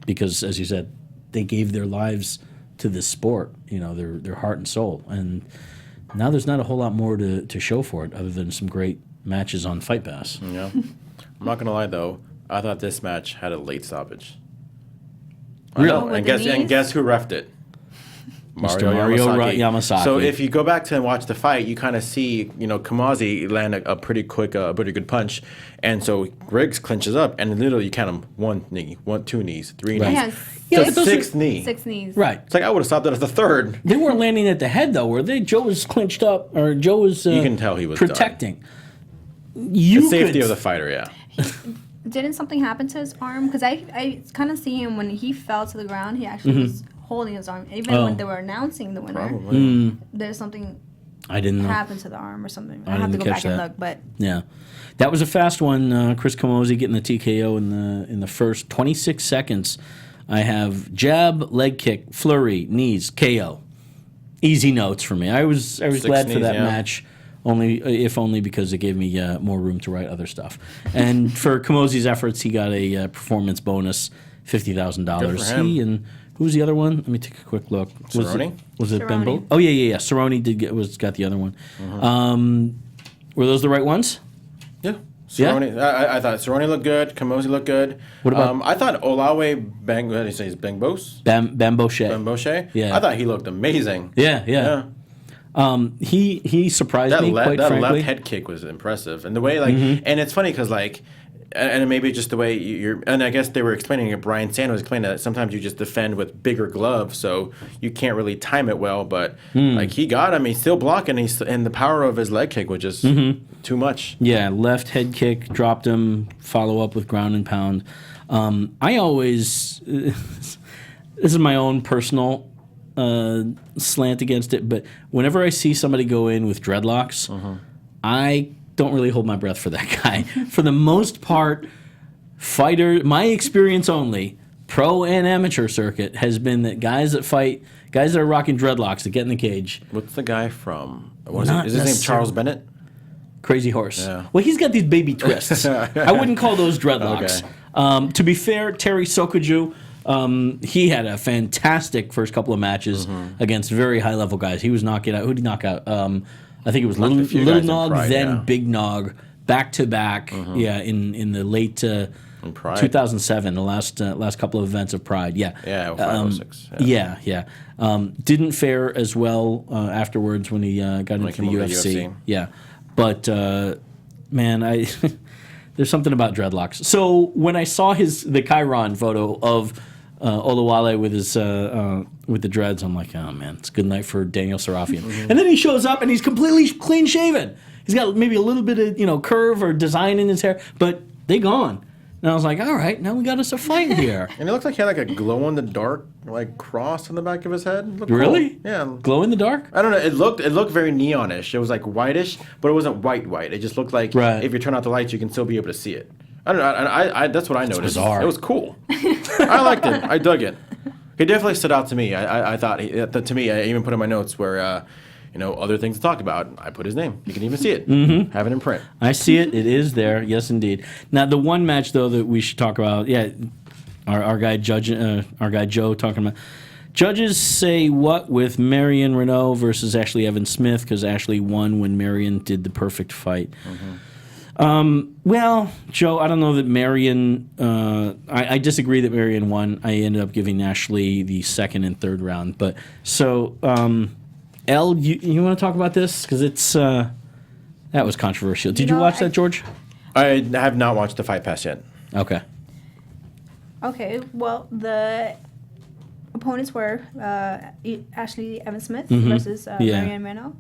because, as you said, they gave their lives to this sport, their heart and soul, and now there's not a whole lot more to show for it other than some great matches on Fight Pass. Yeah, I'm not gonna lie though, I thought this match had a late stoppage. Really? And guess who reffed it? Mr. Mario Yamasaki. So if you go back to and watch the fight, you kind of see, Kamazi land a pretty good punch, and so Riggs clinches up, and literally you count him 1 knee, 2 knees, 3 knees. Yeah, The sixth knee. 6 knees. Right. It's like I would have stopped it at the third. They weren't landing at the head, though, were they? Joe was clinched up, or Joe was you can tell he was protecting. The safety of the fighter, yeah. Didn't something happen to his arm? Because I kind of see him when he fell to the ground. He actually was holding his arm. Even when they were announcing the winner, there's something I didn't know. happened to the arm or something. I have to go back and look, but yeah, that was a fast one. Chris Camozzi getting the TKO in the first 26 seconds. I have jab, leg kick, flurry, knees, KO. Easy notes for me. I was glad for that match. Only because it gave me more room to write other stuff. And for Camozzi's efforts, he got a performance bonus, $50,000. He and who was the other one? Let me take a quick look. Cerrone? Was it Bembo? Oh yeah. Cerrone got the other one. Were those the right ones? Yeah. Cerrone, I thought Cerrone looked good. Camozzi looked good. What about? I thought Olawe what did he say? Bambose? Bamboshe. Yeah. I thought he looked amazing. Yeah. He surprised me quite frankly. That left head kick was impressive, and the way and it's funny because and maybe just the way and I guess they were explaining it. Brian Sand was explaining that sometimes you just defend with bigger gloves, so you can't really time it well. But he got him, he's still blocking, and the power of his leg kick was just too much. Yeah, left head kick, dropped him. Follow up with ground and pound. I always this is my own personal slant against it, but whenever I see somebody go in with dreadlocks, I don't really hold my breath for that guy. For the most part, my experience only, pro and amateur circuit, has been that guys that are rocking dreadlocks that get in the cage. What's the guy from? Is his name Charles Bennett? Crazy Horse. Yeah. Well, he's got these baby twists. I wouldn't call those dreadlocks. Okay. To be fair, Terry Sokoju, he had a fantastic first couple of matches against very high-level guys. He was knocking out. Who did he knock out? I think it was Little Nog, then Big Nog, back-to-back, in the late 2007, the last couple of events of Pride. Yeah. Yeah, 506. Yeah. Didn't fare as well afterwards when he got into the UFC. Yeah. But, man, there's something about dreadlocks. So when I saw the Chiron photo of Olawale with the dreads, I'm like, oh man, it's a good night for Daniel Sarafian. And then he shows up and he's completely clean shaven. He's got maybe a little bit of curve or design in his hair, but they gone. And I was like, all right, now we got us a fight here. And it looked like he had a glow in the dark cross on the back of his head. Really? Cool. Yeah. Glow in the dark? I don't know. It looked very neonish. It was whitish, but it wasn't white. It just looked like if you turn out the lights, you can still be able to see it. I don't know. I that's what I noticed. Bizarre. It was cool. I liked it. I dug it. He definitely stood out to me. I thought to me. I even put in my notes where other things to talk about. I put his name. You can even see it. Have it in print. I see it. It is there. Yes, indeed. Now the one match though that we should talk about. Yeah, our guy Joe talking about. Judges say what with Marion Renault versus Ashley Evans Smith because Ashley won when Marion did the perfect fight. Well, Joe, I don't know that Marion. I disagree that Marion won. I ended up giving Ashley the second and third round. But so, Elle, you want to talk about this because it's that was controversial. Did you watch that, George? I have not watched the Fight Pass yet. Okay. Okay. Well, the opponents were Ashley Evans Smith Mm-hmm. versus Marion Renault,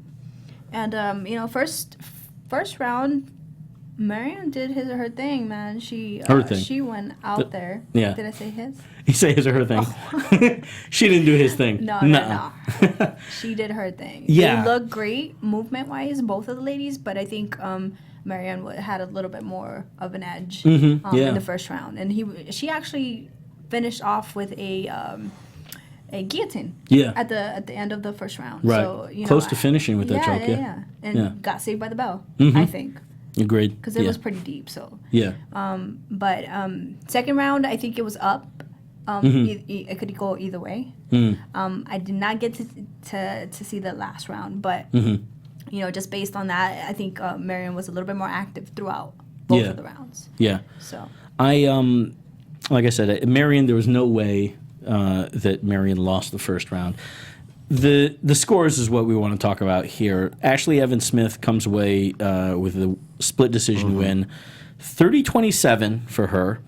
and first round, Marion did his or her thing, man. She went out there. Yeah. Did I say his? You say his or her thing. Oh. She didn't do his thing. No. She did her thing. Yeah. They look great movement-wise, both of the ladies, but I think Marion had a little bit more of an edge in the first round, and she actually finished off with a guillotine. Yeah. At the end of the first round. Right. So, close to finishing with that choke. Yeah. And got saved by the bell. Mm-hmm. I think. Agreed. Because it was pretty deep. So. Yeah. But second round, I think it was up. It could go either way. I did not get to see the last round, but just based on that, I think Marion was a little bit more active throughout both of the rounds. Yeah. So. Like I said, Marion, there was no way that Marion lost the first round. The scores is what we want to talk about here. Ashley Evans Smith comes away with a split decision win, 30-27 for her,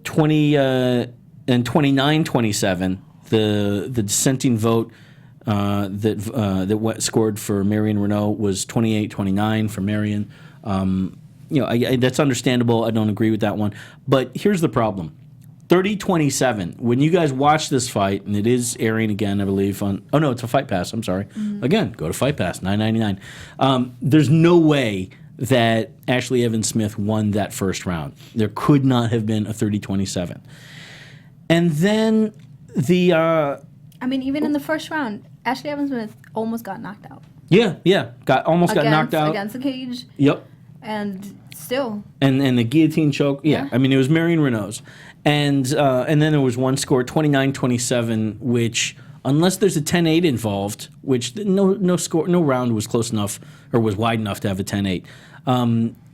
29-27. The dissenting vote that scored for Marion Renault was 28-29 for Marion. That's understandable. I don't agree with that one. But here's the problem. 30-27. When you guys watch this fight, and it is airing again, I believe, on... Oh, no, it's a Fight Pass. I'm sorry. Again, go to Fight Pass, $9.99. There's no way that Ashley Evans Smith won that first round. There could not have been a 30-27. And then the... even in the first round, Ashley Evans Smith almost got knocked out. Yeah. Got knocked out. Against the cage. Yep. And still. And the guillotine choke. Yeah. It was Marion Renault's. And then there was one score, 29-27, which, unless there's a 10-8 involved, which no round was close enough or was wide enough to have a 10-8,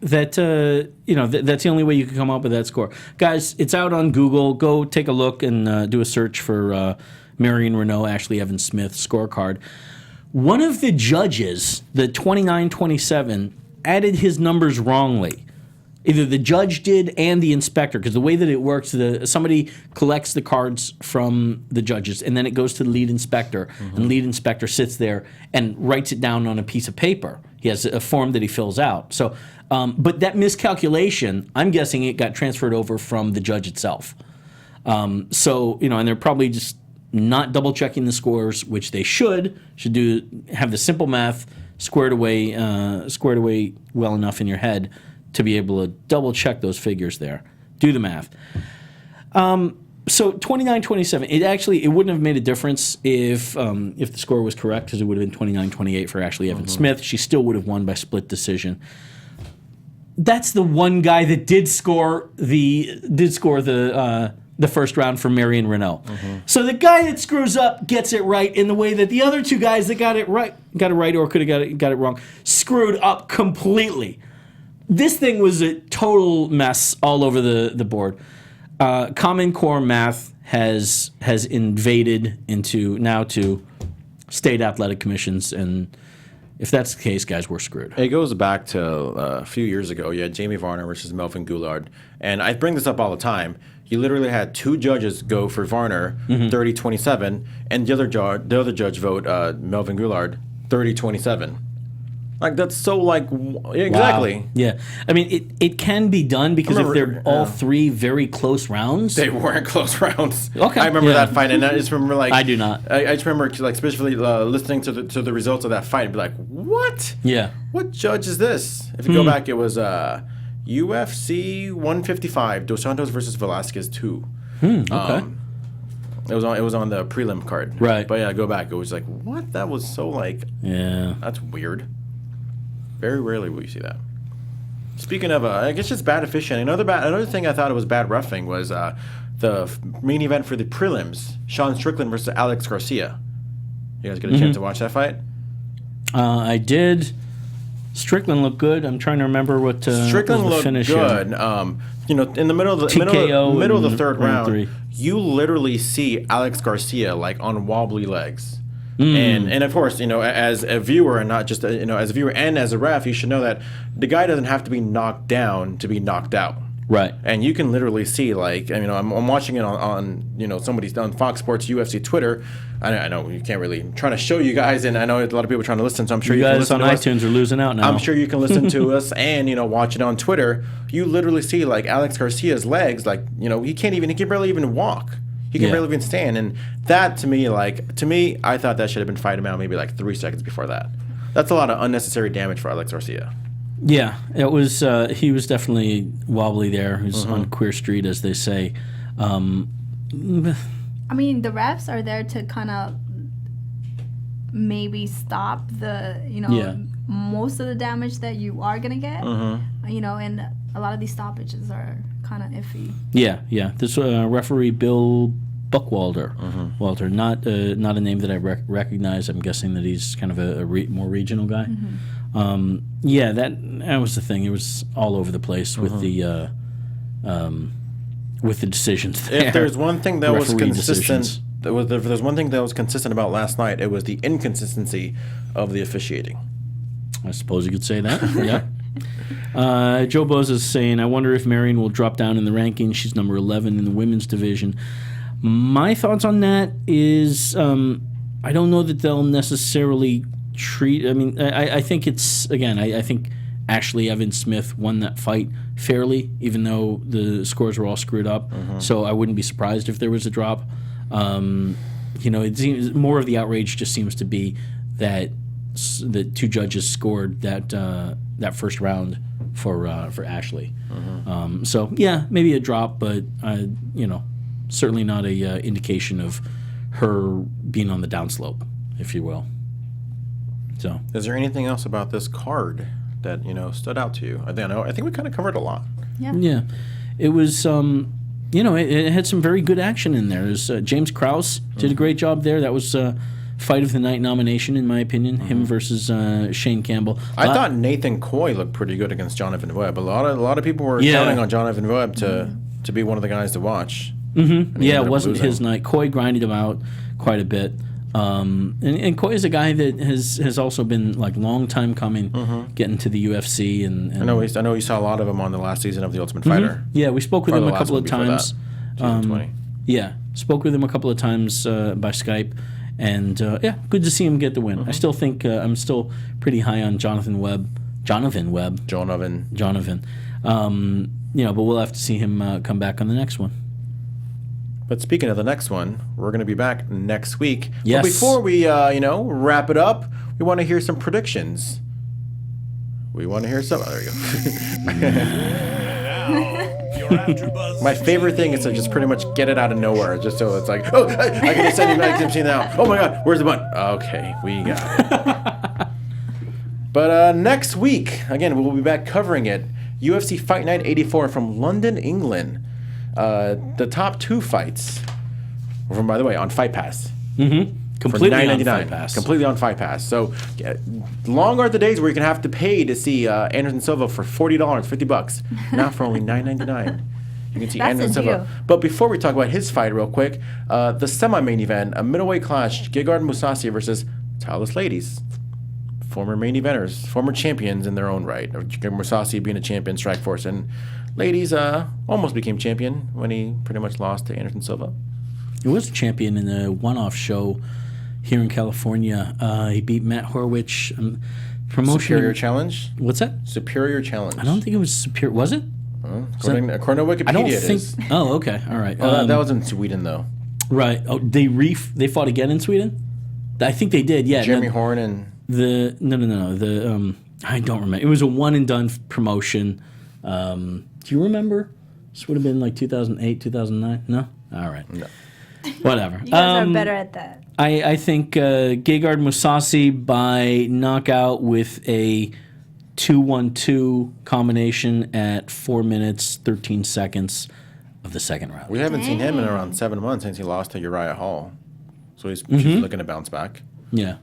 that's the only way you can come up with that score. Guys, it's out on Google. Go take a look and do a search for Marion Renault, Ashley Evans Smith scorecard. One of the judges, the 29-27, added his numbers wrongly. Either the judge did and the inspector, because the way that it works, somebody collects the cards from the judges, and then it goes to the lead inspector, and lead inspector sits there and writes it down on a piece of paper. He has a form that he fills out. So, but that miscalculation, I'm guessing it got transferred over from the judge itself. And they're probably just not double checking the scores, which they should have the simple math squared away well enough in your head to be able to double check those figures there. Do the math. So 29-27, it wouldn't have made a difference if the score was correct, because it would have been 29-28 for Ashley Evans Smith. She still would have won by split decision. That's the one guy that did score the first round for Marion Renault. So the guy that screws up gets it right in the way that the other two guys that got it right or could have got it wrong, screwed up completely. This thing was a total mess all over the board. Common Core math has invaded to state athletic commissions, and if that's the case, guys, we're screwed. It goes back to a few years ago. You had Jamie Varner versus Melvin Goulart, and I bring this up all the time. You literally had two judges go for Varner, 30-27, and the other judge vote Melvin Goulart, 30-27. Like, that's so, exactly. Wow. Yeah. It can be done because if they're all three very close rounds. They weren't close rounds. Okay. I remember that fight, and I just remember, I do not. I just remember, specifically listening to the results of that fight and be like, what? Yeah. What judge is this? If you go back, it was UFC 155, Dos Santos versus Velasquez 2. Okay. It was on the prelim card. Right. But yeah, go back. It was like, what? That was so Yeah. That's weird. Very rarely will you see that. Speaking of, I guess just bad officiating. Another thing I thought it was bad roughing was main event for the prelims, Sean Strickland versus Alex Garcia. You guys get a chance to watch that fight? I did. Strickland looked good. I'm trying to remember what Strickland was the looked finish good. You know, in the middle of the middle of the third round, 3. you literally see Alex Garcia like on wobbly legs. And of course, you know, as a viewer and not just as a viewer and as a ref, you should know that the guy doesn't have to be knocked down to be knocked out. Right. And you can literally see, like, you know, I'm watching it on you know, somebody's on Fox Sports UFC Twitter. I know you can't really. I'm trying to show you guys, and I know a lot of people are trying to listen, so I'm sure you guys can listen on to iTunes us. are losing out now. I'm sure you can listen to us and, you know, watch it on Twitter. You literally see, like, Alex Garcia's legs, like, you know, he can barely even walk. He can barely even stand. And that, to me, I thought that should have been fight him out maybe like 3 seconds before that. That's a lot of unnecessary damage for Alex Garcia. Yeah, it was. He was definitely wobbly there. He was on queer street, as they say. I mean, the refs are there to kind of maybe stop the, you know, most of the damage that you are gonna get. You know, and a lot of these stoppages are kind of iffy. Yeah. This referee Bill Buckwalter, Walter, not a name that I recognize. I'm guessing that he's kind of a more regional guy. That was the thing. It was all over the place with the decisions there. If there's one thing that was consistent, decisions. if there's one thing that was consistent about last night, it was the inconsistency of the officiating. I suppose you could say that. Yeah. Joe Boz is saying, I wonder if Marion will drop down in the rankings. She's number 11 in the women's division. My thoughts on that is I don't know that they'll necessarily treat... I mean, I think it's... Again, I think Ashley Evans Smith won that fight fairly, even though the scores were all screwed up. So I wouldn't be surprised if there was a drop. You know, it seems more of the outrage just seems to be that the 2 judges scored that first round for Ashley. So yeah, maybe a drop, but you know, certainly not a indication of her being on the downslope, if you will. So, is there anything else about this card that, you know, stood out to you? I think we kind of covered a lot. Yeah. It was you know, it had some very good action in there. There's James Krause did a great job there. That was fight of the night nomination, in my opinion. Him versus Shane Campbell. I thought Nathan Coy looked pretty good against Jonathan Webb. A lot of people were counting on Jonathan Webb to be one of the guys to watch. Yeah, it wasn't his night. Coy grinded him out quite a bit. And Coy is a guy that has also been like long time coming, getting to the UFC. And I know you saw a lot of him on the last season of The Ultimate Fighter. Yeah, we spoke with him a couple of times. Season 20. Yeah, spoke with him a couple of times by Skype. And yeah, good to see him get the win. I still think I'm still pretty high on Jonathan Webb. You know, but we'll have to see him come back on the next one. But speaking of the next one, we're going to be back next week. Yes. But before we, wrap it up, we want to hear some predictions. We want to hear some. Oh, there you go. My favorite thing is to just pretty much get it out of nowhere, just so it's like, oh, I can just send you back to MC now. Oh my God, where's the button? Okay, we got it. But next week, again, we'll be back covering it. UFC Fight Night 84 from London, England. The top 2 fights were from, by the way, on Fight Pass. Completely on Fight Pass. Completely on Fight Pass. So long are the days where you can have to pay to see Anderson Silva for $40, $50. Now for only $9.99. You can see Anderson Silva. But before we talk about his fight real quick, the semi-main event, a middleweight clash, Gegard Mousasi versus Talis Ladies. Former main eventers, former champions in their own right. Gegard Mousasi being a champion, Strikeforce, and Ladies almost became champion when he pretty much lost to Anderson Silva. He was a champion in a one-off show here in California. He beat Matt Horwich. Promotion. Superior Challenge? What's that? Superior Challenge. I don't think it was Superior. Was it? According to Wikipedia, I don't it think. is. Oh, okay. All right. That was in Sweden, though. Right. Oh, they fought again in Sweden? I think they did, yeah. Jeremy Horn and... No. I don't remember. It was a one-and-done promotion. Do you remember? This would have been like 2008, 2009? No? All right. No. Whatever. You guys are better at that. I think Gegard Mousasi by knockout with a 2-1-2 combination at 4 minutes, 13 seconds. of the second round. We haven't seen him in around 7 months since he lost to Uriah Hall. So he's looking to bounce back. Yeah.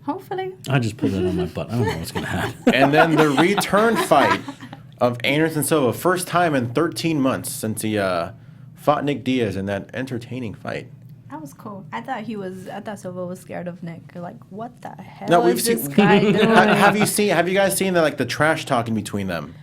Hopefully. I just put it on my butt. I don't know what's going to happen. And then the return fight of Anderson Silva. First time in 13 months since he fought Nick Diaz in that entertaining fight. That was cool. I thought Silva was scared of Nick. Like, what the hell No, is this guy doing? Have you guys seen the trash talking between them?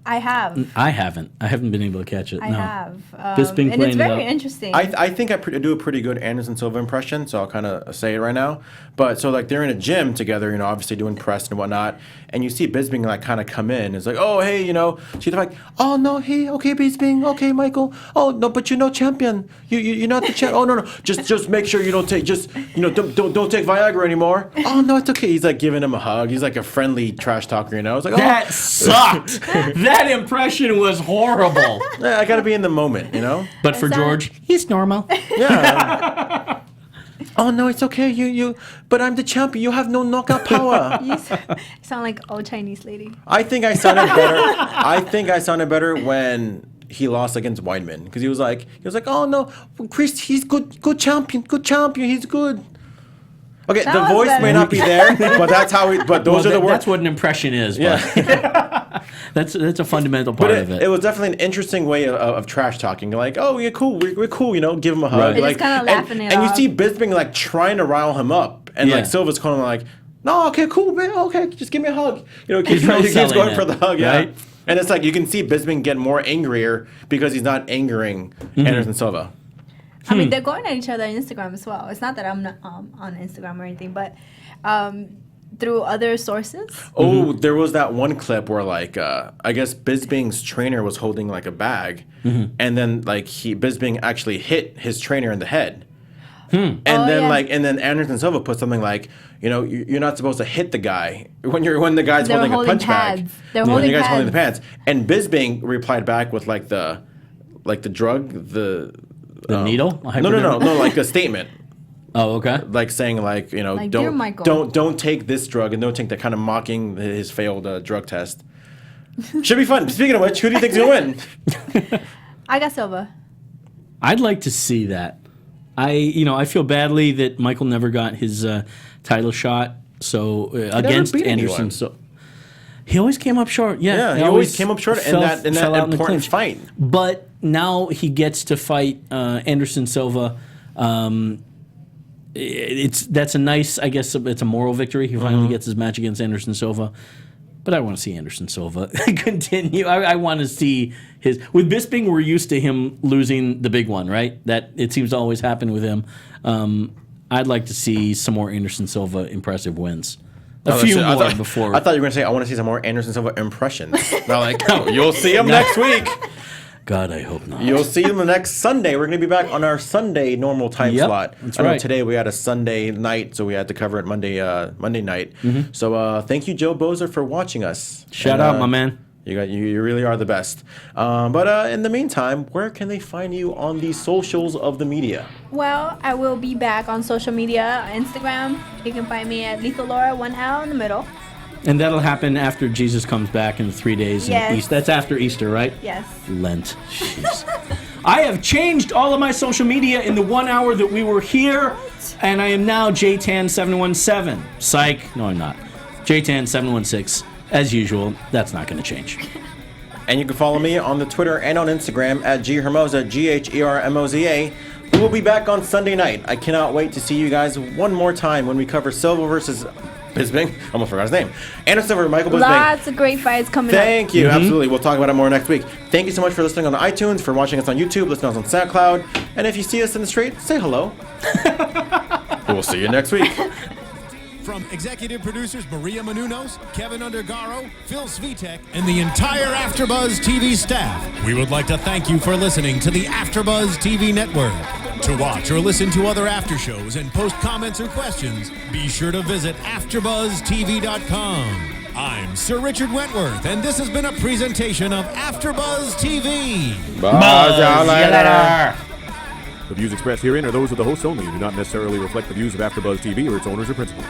I have. I haven't. I haven't been able to catch it. I have. Bisping and it's very it interesting. I think I do a pretty good Anderson Silva impression, so I'll kind of say it right now. But so like they're in a gym together, obviously doing press and whatnot, and you see Bisping like kind of come in. It's like, oh hey, she's like, oh no, hey, okay Bisping, okay Michael, oh no, but you're no champion, you're not the champ. Oh no, just make sure you don't take don't take Viagra anymore. Oh no, it's okay. He's like giving him a hug. He's like a friendly trash talker, It's like that sucked. That impression was horrible. Yeah, I gotta be in the moment, But for George, he's normal. Yeah. Oh no, it's okay. You. But I'm the champion. You have no knockout power. You sound like old Chinese lady. I think I sounded better. When he lost against Weidman because he was like, oh no, Chris, he's good champion, he's good. Okay, That the was voice better. may not be there, but that's how. But those are the words. That's what an impression is. Yeah. But that's a fundamental part of it. It was definitely an interesting way of trash talking. Like, oh yeah, cool, we're cool. Give him a hug. Right. They're Like, just kinda laughing it and off. you see Bisping like trying to rile him up, and Yeah. like Silva's calling him like, no, okay, cool, man, okay, just give me a hug. Keeps He's no keeps selling going it, for the hug, yeah. right? And it's like you can see Bisping get more angrier because he's not angering Anderson Silva. I mean, they're going at each other on Instagram as well. It's not that I'm not on Instagram or anything, but through other sources. Oh, there was that one clip where like I guess Bisping's trainer was holding like a bag, and then like Bisping actually hit his trainer in the head. And then Anderson Silva put something like, you're not supposed to hit the guy when the guy's They're holding a punch pads. bag. They're When holding the guy's holding the pads. pads. And Bisping replied back with like the drug, the needle? No, like a statement. Oh, okay. Like saying like, Dear Michael. don't take this drug, and don't take that, kind of mocking his failed drug test. Should be fun. Speaking of which, who do you think's gonna win? I got Silva. I'd like to see that. I feel badly that Michael never got his title shot. So against beat Anderson, anyone. so he always came up short. Yeah, he always came up short in that important fight. But now he gets to fight Anderson Silva. That's a nice, I guess, it's a moral victory. He finally gets his match against Anderson Silva. But I want to see Anderson Silva continue. I want to see with Bisping, we're used to him losing the big one, right? That it seems to always happen with him. I'd like to see some more Anderson Silva impressive wins. A few more before. I thought you were going to say, I want to see some more Anderson Silva impressions. Not like, no, you'll see him next week. God, I hope not. You'll see him the next Sunday. We're going to be back on our Sunday normal time slot. That's I know right. today we had a Sunday night, so we had to cover it Monday night. So thank you, Joe Bozer, for watching us. Shout out, my man. You really are the best. But in the meantime, where can they find you on the socials of the media? Well, I will be back on social media, Instagram. You can find me at Lethal Laura, 1 L in the middle. And that'll happen after Jesus comes back in the 3 days. Yes. East. That's after Easter, right? Yes. Lent. Jeez. I have changed all of my social media in the 1 hour that we were here, and I am now JTAN717. Psych. No, I'm not. JTAN716. As usual, that's not going to change. And you can follow me on the Twitter and on Instagram at GHermoza, GHERMOZA. We will be back on Sunday night. I cannot wait to see you guys one more time when we cover Silva versus Bisping. Almost forgot his name. Anderson Silva, Michael Bisping. Lots of great fights coming up. Thank you. Absolutely. We'll talk about it more next week. Thank you so much for listening on iTunes, for watching us on YouTube, listening to us on SoundCloud. And if you see us in the street, say hello. We'll see you next week. From executive producers Maria Menounos, Kevin Undergaro, Phil Svitek, and the entire AfterBuzz TV staff, we would like to thank you for listening to the AfterBuzz TV network. To watch or listen to other after shows and post comments or questions, be sure to visit AfterBuzzTV.com. I'm Sir Richard Wentworth, and this has been a presentation of AfterBuzz TV. Bye. See you later. The views expressed herein are those of the hosts only and do not necessarily reflect the views of AfterBuzz TV or its owners or principals.